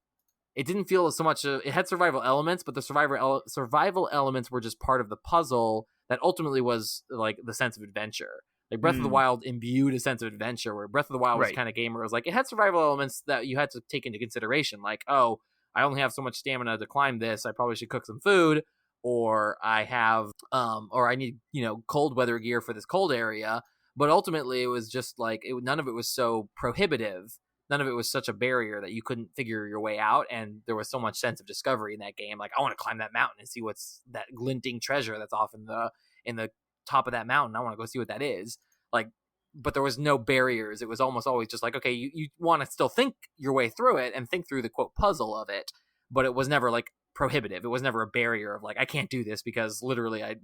it didn't feel so much, it had survival elements, but the survival elements were just part of the puzzle that ultimately was like the sense of adventure. Like Breath of the Wild imbued a sense of adventure, where Breath of the Wild was kind of game where it was like, it had survival elements that you had to take into consideration. Like, oh, I only have so much stamina to climb this. I probably should cook some food, or I have, or I need, you know, cold weather gear for this cold area. But ultimately it was just like, none of it was so prohibitive. None of it was such a barrier that you couldn't figure your way out, and there was so much sense of discovery in that game. Like, I want to climb that mountain and see what's that glinting treasure that's off in the top of that mountain. I want to go see what that is. Like, but there was no barriers. It was almost always just like, okay, you want to still think your way through it and think through the quote puzzle of it, but it was never like prohibitive. It was never a barrier of like, I can't do this because literally I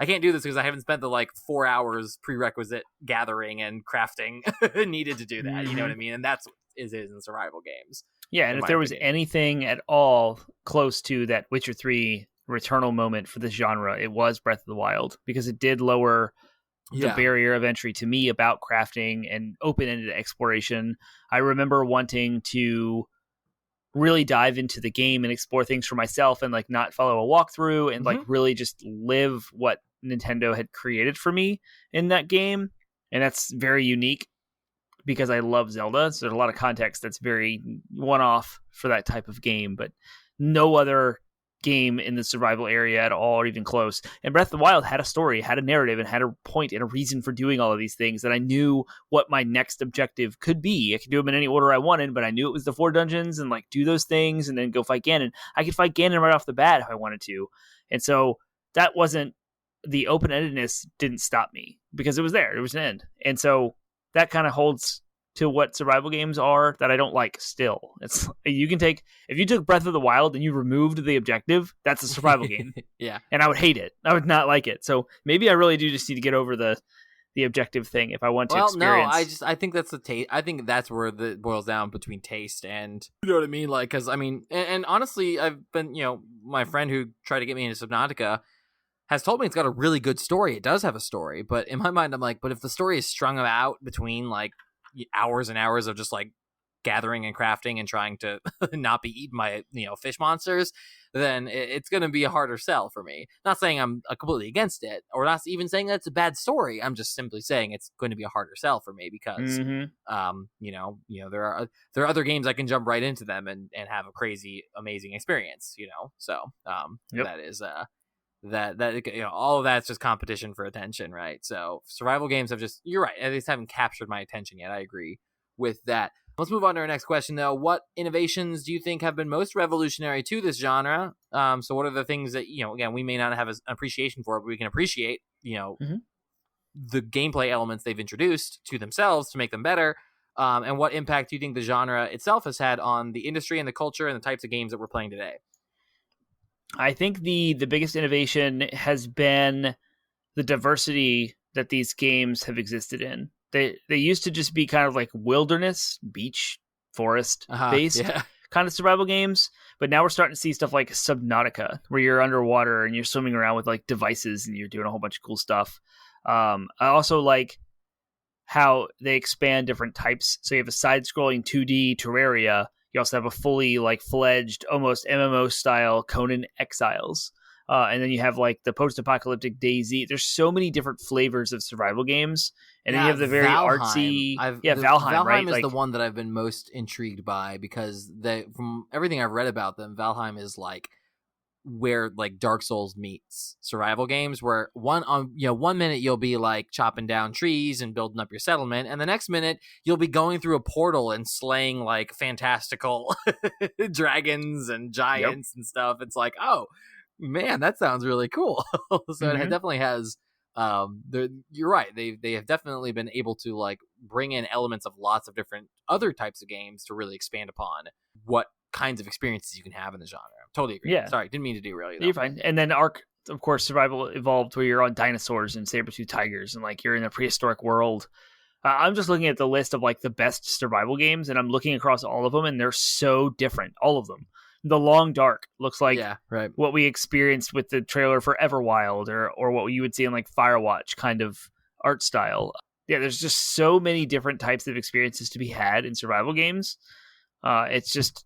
can't do this because I haven't spent the like 4 hours prerequisite gathering and crafting needed to do that. You know what I mean? And that's what it is in survival games. Yeah, and if there was anything at all close to that Witcher 3 Returnal moment for this genre, it was Breath of the Wild, because it did lower the barrier of entry to me about crafting and open-ended exploration. I remember wanting to really dive into the game and explore things for myself and like not follow a walkthrough and like really just live what Nintendo had created for me in that game. And that's very unique because I love Zelda. So there's a lot of context that's very one-off for that type of game, but no other game in the survival area at all, or even close. And Breath of the Wild had a story, had a narrative, and had a point and a reason for doing all of these things, that I knew what my next objective could be. I could do them in any order I wanted, but I knew it was the 4 dungeons and like do those things and then go fight Ganon. I could fight Ganon right off the bat if I wanted to. And so that wasn't, the open-endedness didn't stop me because it was there. It was an end. And so that kind of holds to what survival games are that I don't like still. It's, you can take, if you took Breath of the Wild and you removed the objective, that's a survival game. Yeah. And I would hate it. I would not like it. So maybe I really do just need to get over the objective thing if I want to experience. No, I think that's the taste. I think that's where it boils down between taste and, you know what I mean? Like, cause I mean, and honestly, I've been, you know, my friend who tried to get me into Subnautica has told me it's got a really good story. It does have a story, but in my mind, I'm like, but if the story is strung out between like hours and hours of just like gathering and crafting and trying to not be eaten by, you know, fish monsters, then it's going to be a harder sell for me. Not saying I'm completely against it, or not even saying that's a bad story. I'm just simply saying it's going to be a harder sell for me because, you know, there are other games I can jump right into them and have a crazy, amazing experience, you know? So, that is, that you know, all of that's just competition for attention, right? So survival games have just, you're right, at least haven't captured my attention yet. I agree with that. Let's move on to our next question, though. What innovations do you think have been most revolutionary to this genre? So what are the things that, you know, again, we may not have an appreciation for, but we can appreciate, you know, the gameplay elements they've introduced to themselves to make them better? And what impact do you think the genre itself has had on the industry and the culture and the types of games that we're playing today? I think the biggest innovation has been the diversity that these games have existed in. They used to just be kind of like wilderness, beach, forest based kind of survival games, but now we're starting to see stuff like Subnautica, where you're underwater and you're swimming around with like devices and you're doing a whole bunch of cool stuff. I also like how they expand different types. So you have a side-scrolling 2D Terraria. You also have a fully like fledged, almost MMO style Conan Exiles. And then you have like the post-apocalyptic DayZ. There's so many different flavors of survival games, and then you have the very Valheim. artsy. Valheim, Valheim, right? Valheim is like, the one that I've been most intrigued by because from everything I've read about them, Valheim is like where like Dark Souls meets survival games. Where one minute you'll be like chopping down trees and building up your settlement, and the next minute you'll be going through a portal and slaying like fantastical dragons and giants and stuff. It's like, oh man, that sounds really cool. So it definitely has you're right, they have definitely been able to like bring in elements of lots of different other types of games to really expand upon what kinds of experiences you can have in the genre. Totally agree. Sorry, didn't mean to derail you though. You're fine. And then Ark, of course, Survival Evolved, where you're on dinosaurs and saber-tooth tigers and like you're in a prehistoric world. I'm just looking at the list of like the best survival games, and I'm looking across all of them, and they're so different, all of them. The Long Dark looks like what we experienced with the trailer for Everwild, or what you would see in like Firewatch kind of art style. Yeah, there's just so many different types of experiences to be had in survival games. It's just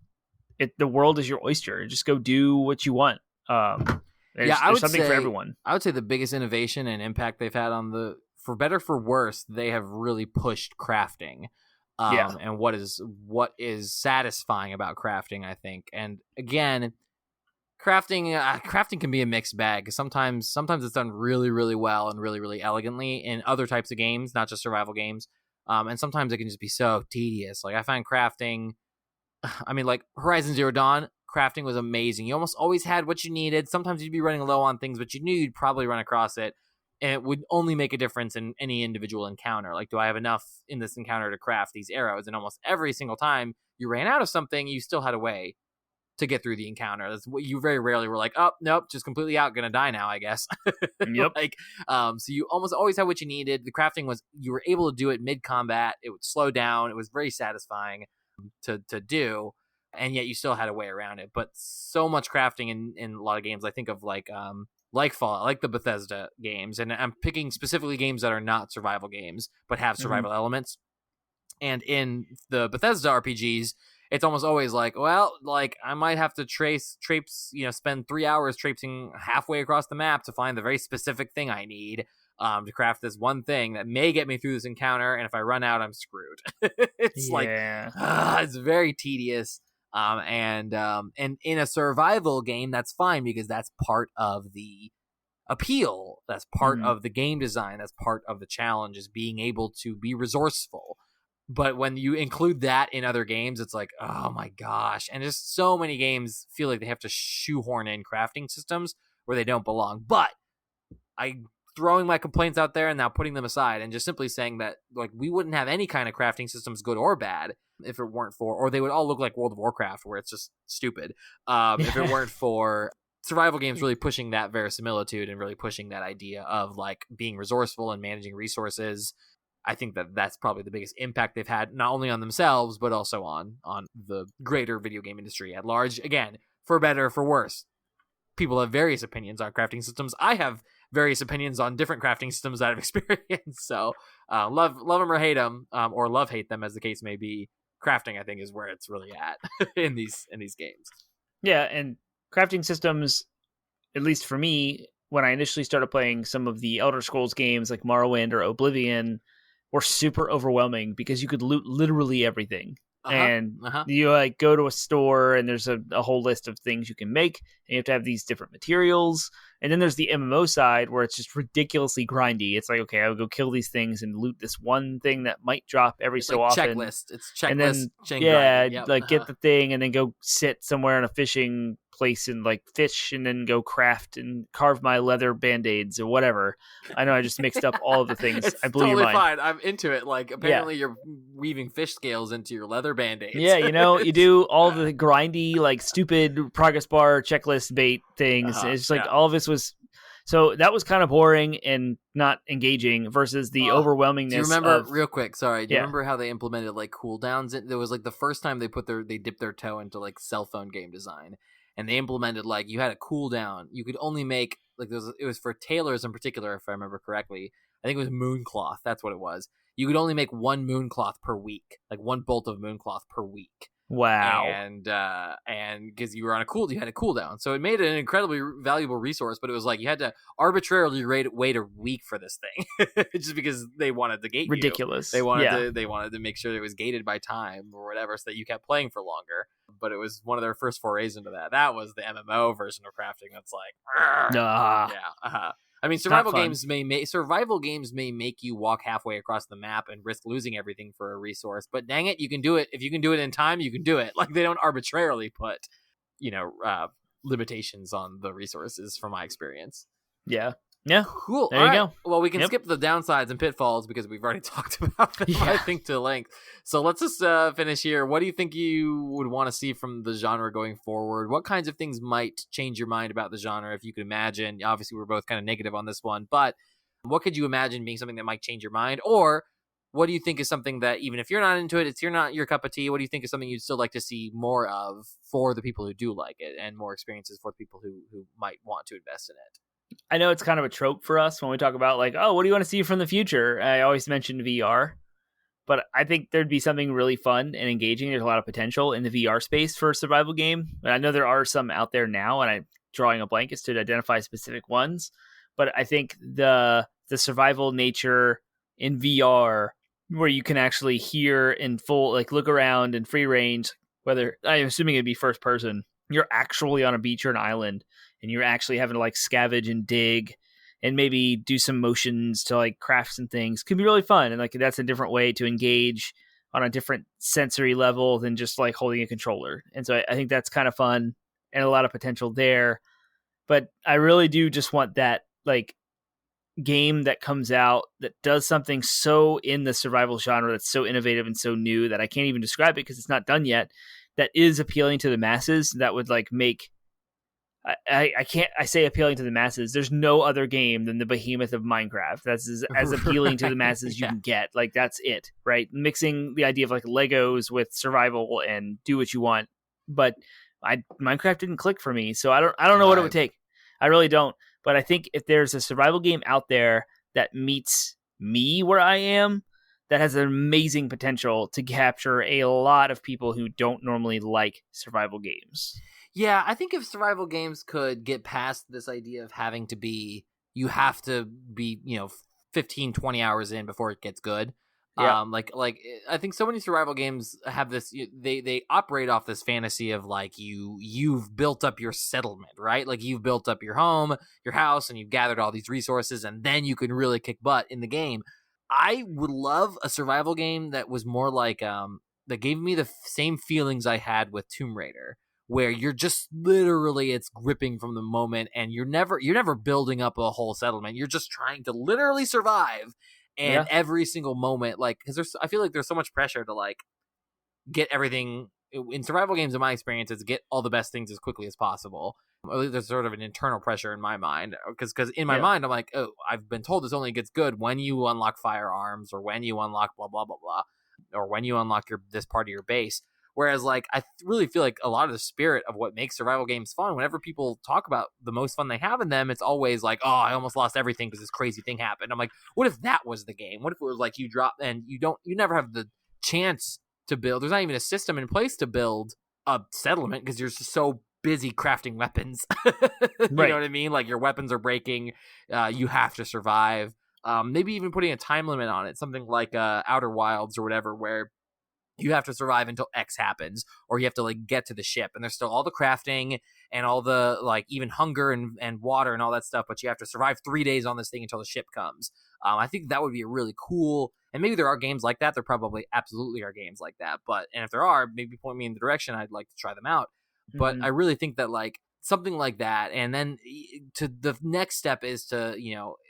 the world is your oyster. Just go do what you want. There's something for everyone. I would say the biggest innovation and impact they've had on for better for worse, they have really pushed crafting. And what is satisfying about crafting, I think. And again, crafting can be a mixed bag. Sometimes it's done really, really well and really, really elegantly in other types of games, not just survival games. And sometimes it can just be so tedious. Like I find crafting, I mean, like Horizon Zero Dawn, crafting was amazing. You almost always had what you needed. Sometimes you'd be running low on things, but you knew you'd probably run across it. And it would only make a difference in any individual encounter. Like, do I have enough in this encounter to craft these arrows? And almost every single time you ran out of something, you still had a way to get through the encounter. That's what you very rarely were like, oh, nope, just completely out, gonna die now, I guess. Yep. So you almost always had what you needed. The crafting was, you were able to do it mid-combat. It would slow down. It was very satisfying to do. And yet you still had a way around it. But so much crafting in a lot of games. I think of like Fallout, like the Bethesda games, and I'm picking specifically games that are not survival games but have survival elements. And in the Bethesda RPGs, it's almost always like, well, like I might have to spend 3 hours traipsing halfway across the map to find the very specific thing I need to craft this one thing that may get me through this encounter, and if I run out, I'm screwed. It's it's very tedious. And in a survival game, that's fine because that's part of the appeal. That's part of the game design. That's part of the challenge, is being able to be resourceful. But when you include that in other games, it's like, oh my gosh. And just so many games feel like they have to shoehorn in crafting systems where they don't belong. But I'm throwing my complaints out there and now putting them aside and just simply saying that like we wouldn't have any kind of crafting systems, good or bad, if it weren't for, or they would all look like World of Warcraft where it's just stupid. If it weren't for survival games really pushing that verisimilitude and really pushing that idea of like being resourceful and managing resources, I think that that's probably the biggest impact they've had, not only on themselves, but also on the greater video game industry at large. Again, for better, for worse. People have various opinions on crafting systems. I have various opinions on different crafting systems that I've experienced. So love them or hate them, or hate them as the case may be. Crafting, I think, is where it's really at in these games. Yeah, and crafting systems, at least for me, when I initially started playing some of the Elder Scrolls games like Morrowind or Oblivion, were super overwhelming because you could loot literally everything. You like go to a store and there's a whole list of things you can make, and you have to have these different materials. And then there's the MMO side where it's just ridiculously grindy. It's like, okay, I'll go kill these things and loot this one thing that might drop every so like often. It's checklist. And then get the thing and then go sit somewhere in a fishing place and like fish and then go craft and carve my leather band-aids or whatever. I know I just mixed up all of the things. It's I blew totally your mind. Fine. I'm into it. Like apparently you're weaving fish scales into your leather band-aids. Yeah, you do all the grindy, like stupid progress bar checklist bait things. It's just like all of this was So that was kind of boring and not engaging versus the overwhelmingness. Do you remember, real quick, sorry, do you Yeah. remember how they implemented like cooldowns? There was like the first time they dipped their toe into like cell phone game design, and they implemented like you had a cooldown. You could only make like it was for tailors in particular, if I remember correctly. I think it was mooncloth. That's what it was. You could only make one mooncloth per week, like one bolt of mooncloth per week. Wow. And because you were on you had a cooldown, so it made it an incredibly valuable resource. But it was like you had to arbitrarily wait a week for this thing, just because they wanted to gate Ridiculous. you. They wanted to make sure it was gated by time or whatever, so that you kept playing for longer. But it was one of their first forays into that. That was the MMO version of crafting. That's like, yeah. I mean, survival games may make you walk halfway across the map and risk losing everything for a resource. But dang it, you can do it. If you can do it in time, you can do it. Like, they don't arbitrarily put, limitations on the resources, from my experience. Yeah. Cool. There you go. Well, we can skip the downsides and pitfalls because we've already talked about them, I think, to length. So let's just finish here. What do you think you would want to see from the genre going forward? What kinds of things might change your mind about the genre, if you could imagine? Obviously, we're both kind of negative on this one, but what could you imagine being something that might change your mind? Or what do you think is something that, even if you're not into it, it's not your cup of tea, what do you think is something you'd still like to see more of for the people who do like it, and more experiences for the people who might want to invest in it? I know it's kind of a trope for us when we talk about like, oh, what do you want to see from the future? I always mention VR, but I think there'd be something really fun and engaging. There's a lot of potential in the VR space for a survival game. And I know there are some out there now, and I'm drawing a blank as to identify specific ones. But I think the survival nature in VR, where you can actually hear in full, like look around in free range, whether I'm assuming it'd be first person, you're actually on a beach or an island, and you're actually having to like scavenge and dig and maybe do some motions to like craft some things, could be really fun. And like, that's a different way to engage on a different sensory level than just like holding a controller. And so I think that's kind of fun and a lot of potential there. But I really do just want that like game that comes out that does something so in the survival genre that's so innovative and so new that I can't even describe it because it's not done yet, that is appealing to the masses, that would like make I say appealing to the masses. There's no other game than the behemoth of Minecraft that's as appealing to the masses you can get. Like, that's it, right? Mixing the idea of like Legos with survival and do what you want. But Minecraft didn't click for me, so I don't know what it would take. I really don't. But I think if there's a survival game out there that meets me where I am, that has an amazing potential to capture a lot of people who don't normally like survival games. Yeah, I think if survival games could get past this idea of having to be, you have to be, 15, 20 hours in before it gets good. Yeah. Like I think so many survival games have this, they operate off this fantasy of like you've built up your settlement, right? Like you've built up your home, your house, and you've gathered all these resources, and then you can really kick butt in the game. I would love a survival game that was more like, that gave me the same feelings I had with Tomb Raider, where you're just literally, it's gripping from the moment, and you're never building up a whole settlement. You're just trying to literally survive, and every single moment, like, because I feel like there's so much pressure to like get everything in survival games. In my experience, is get all the best things as quickly as possible. Or at least there's sort of an internal pressure in my mind, because in my mind I'm like, oh, I've been told this only gets good when you unlock firearms, or when you unlock blah blah blah blah, or when you unlock this part of your base. Whereas, like, I really feel like a lot of the spirit of what makes survival games fun, whenever people talk about the most fun they have in them, it's always like, oh, I almost lost everything because this crazy thing happened. I'm like, what if that was the game? What if it was like you drop and you never have the chance to build? There's not even a system in place to build a settlement because you're just so busy crafting weapons. You know what I mean? Like, your weapons are breaking. You have to survive. Maybe even putting a time limit on it, something like Outer Wilds or whatever, where you have to survive until X happens, or you have to like get to the ship, and there's still all the crafting and all the like even hunger and water and all that stuff, but you have to survive 3 days on this thing until the ship comes. I think that would be a really cool, and maybe there are games like that. There probably absolutely are games like that, and if there are, maybe point me in the direction. I'd like to try them out. Mm-hmm. But I really think that like something like that, and then to the next step is to,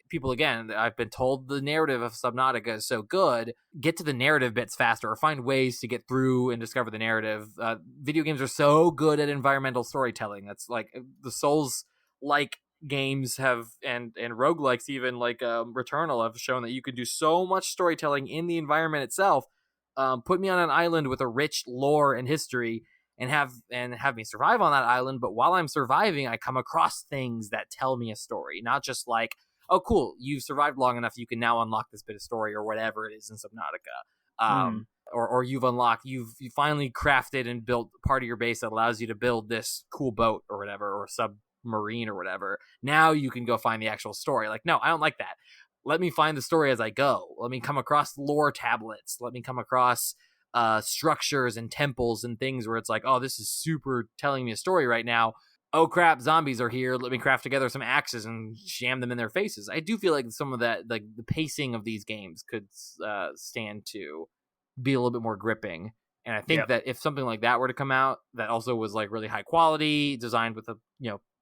people, again, I've been told the narrative of Subnautica is so good, get to the narrative bits faster, or find ways to get through and discover the narrative. Video games are so good at environmental storytelling. That's like the Souls like games have and roguelikes, even like Returnal, have shown that you can do so much storytelling in the environment itself. Put me on an island with a rich lore and history, and have me survive on that island. But while I'm surviving, I come across things that tell me a story, not just like, oh, cool, you've survived long enough, you can now unlock this bit of story or whatever it is in Subnautica. Or you've finally crafted and built part of your base that allows you to build this cool boat or whatever, or submarine or whatever. Now you can go find the actual story. Like, no, I don't like that. Let me find the story as I go. Let me come across lore tablets. Let me come across structures and temples and things where it's like, oh, this is super telling me a story right now. Oh crap, zombies are here. Let me craft together some axes and jam them in their faces. I do feel like some of that, like the pacing of these games could stand to be a little bit more gripping. And I think that if something like that were to come out that also was like really high quality, designed with a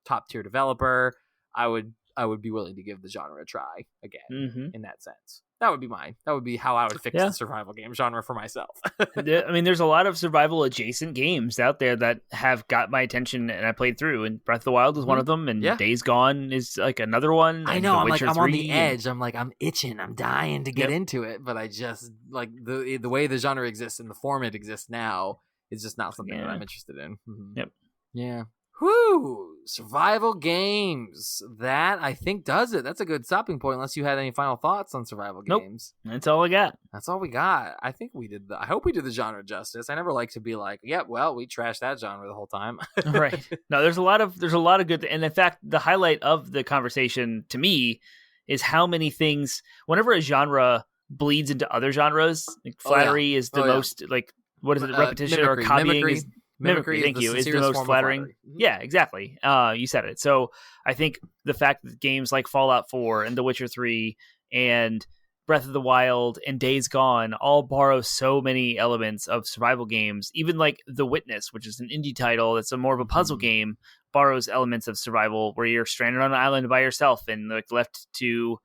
top tier developer, I would be willing to give the genre a try again in that sense. That would be mine. That would be how I would fix the survival game genre for myself. I mean, there's a lot of survival adjacent games out there that have got my attention and I played through, and Breath of the Wild was one of them, and Days Gone is like another one. I know. I'm on the edge. I'm itching. I'm dying to get into it, but I just like the way the genre exists and the form it exists now is just not something that I'm interested in. Yep. Yeah. Whoo! Survival games. That, I think, does it. That's a good stopping point, unless you had any final thoughts on survival games. That's all I got. That's all we got. I think we did I hope we did the genre justice. I never like to be like, yeah, well, we trashed that genre the whole time. Right. No, there's a lot of good, and in fact, the highlight of the conversation to me is how many things, whenever a genre bleeds into other genres, like flattery is the most, like, what is it, repetition mimicry, or copying mimicry. is... Mimicry, thank you, is the most flattering. Yeah, exactly. You said it. So I think the fact that games like Fallout 4 and The Witcher 3 and Breath of the Wild and Days Gone all borrow so many elements of survival games. Even like The Witness, which is an indie title that's more of a puzzle game, borrows elements of survival where you're stranded on an island by yourself and like left to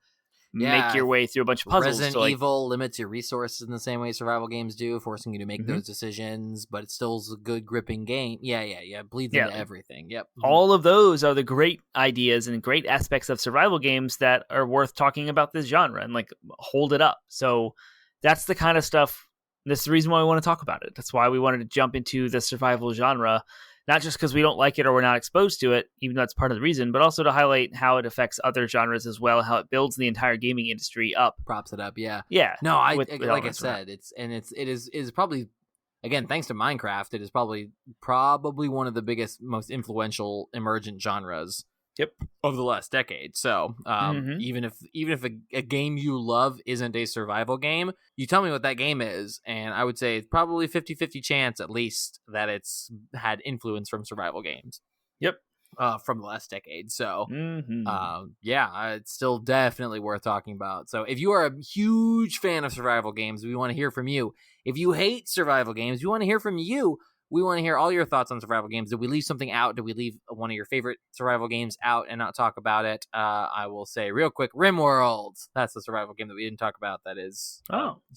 make your way through a bunch of puzzles. Resident Evil limits your resources in the same way survival games do, forcing you to make those decisions, but it still is a good gripping game. Yeah. It bleeds into everything. Yep. All of those are the great ideas and great aspects of survival games that are worth talking about this genre and like hold it up. So that's the kind of stuff, that's the reason why we want to talk about it. That's why we wanted to jump into the survival genre. Not just because we don't like it or we're not exposed to it, even though that's part of the reason, but also to highlight how it affects other genres as well, how it builds the entire gaming industry up. Props it up, yeah. Yeah. No, like I said, it is probably, again, thanks to Minecraft, it is probably one of the biggest, most influential emergent genres of the last decade. So even if a game you love isn't a survival game, you tell me what that game is, and I would say it's probably 50-50 chance at least that it's had influence from survival games. From the last decade. So it's still definitely worth talking about. So if you are a huge fan of survival games, we want to hear from you. If you hate survival games, we want to hear from you. We want to hear all your thoughts on survival games. Did we leave something out? Did we leave one of your favorite survival games out and not talk about it? I will say real quick, Rimworld. That's the survival game that we didn't talk about that is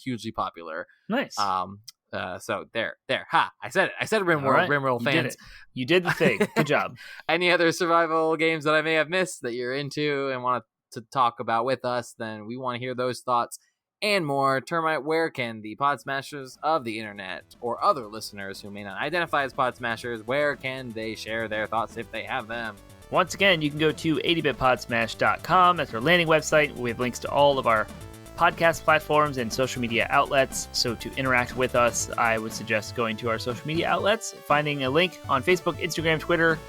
hugely popular. Nice. So there. Ha! I said it. I said Rimworld. Right. Rimworld fans. You did the thing. Good job. Any other survival games that I may have missed that you're into and want to talk about with us, then we want to hear those thoughts and more. Termite, where can the Pod Smashers of the internet or other listeners who may not identify as Pod Smashers, where can they share their thoughts if they have them? Once again, you can go to 80bitpodsmash.com. That's our landing website. We have links to all of our podcast platforms and social media outlets. So to interact with us, I would suggest going to our social media outlets, finding a link on Facebook, Instagram, Twitter,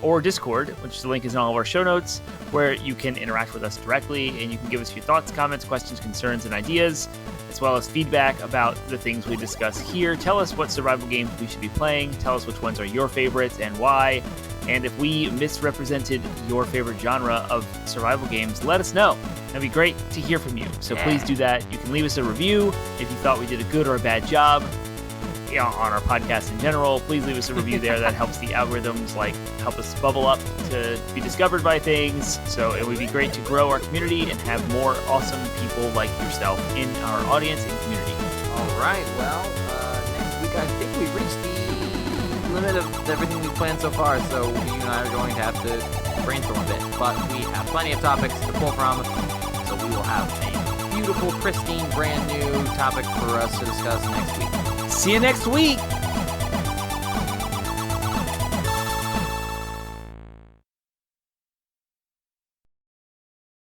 or Discord, which the link is in all of our show notes, where you can interact with us directly and you can give us your thoughts, comments, questions, concerns, and ideas, as well as feedback about the things we discuss here. Tell us what survival games we should be playing. Tell us which ones are your favorites and why. And if we misrepresented your favorite genre of survival games, let us know. That'd be great to hear from you. So please do that. You can leave us a review if you thought we did a good or a bad job on our podcast in general. Please leave us a review there. That helps the algorithms help us bubble up to be discovered by things. So it would be great to grow our community and have more awesome people like yourself in our audience and community. All right. Well, next week I think we've reached the limit of everything we've planned so far. So you and I are going to have to brainstorm a bit. But we have plenty of topics to pull from, so we will have a beautiful, pristine, brand new topic for us to discuss next week. See you next week.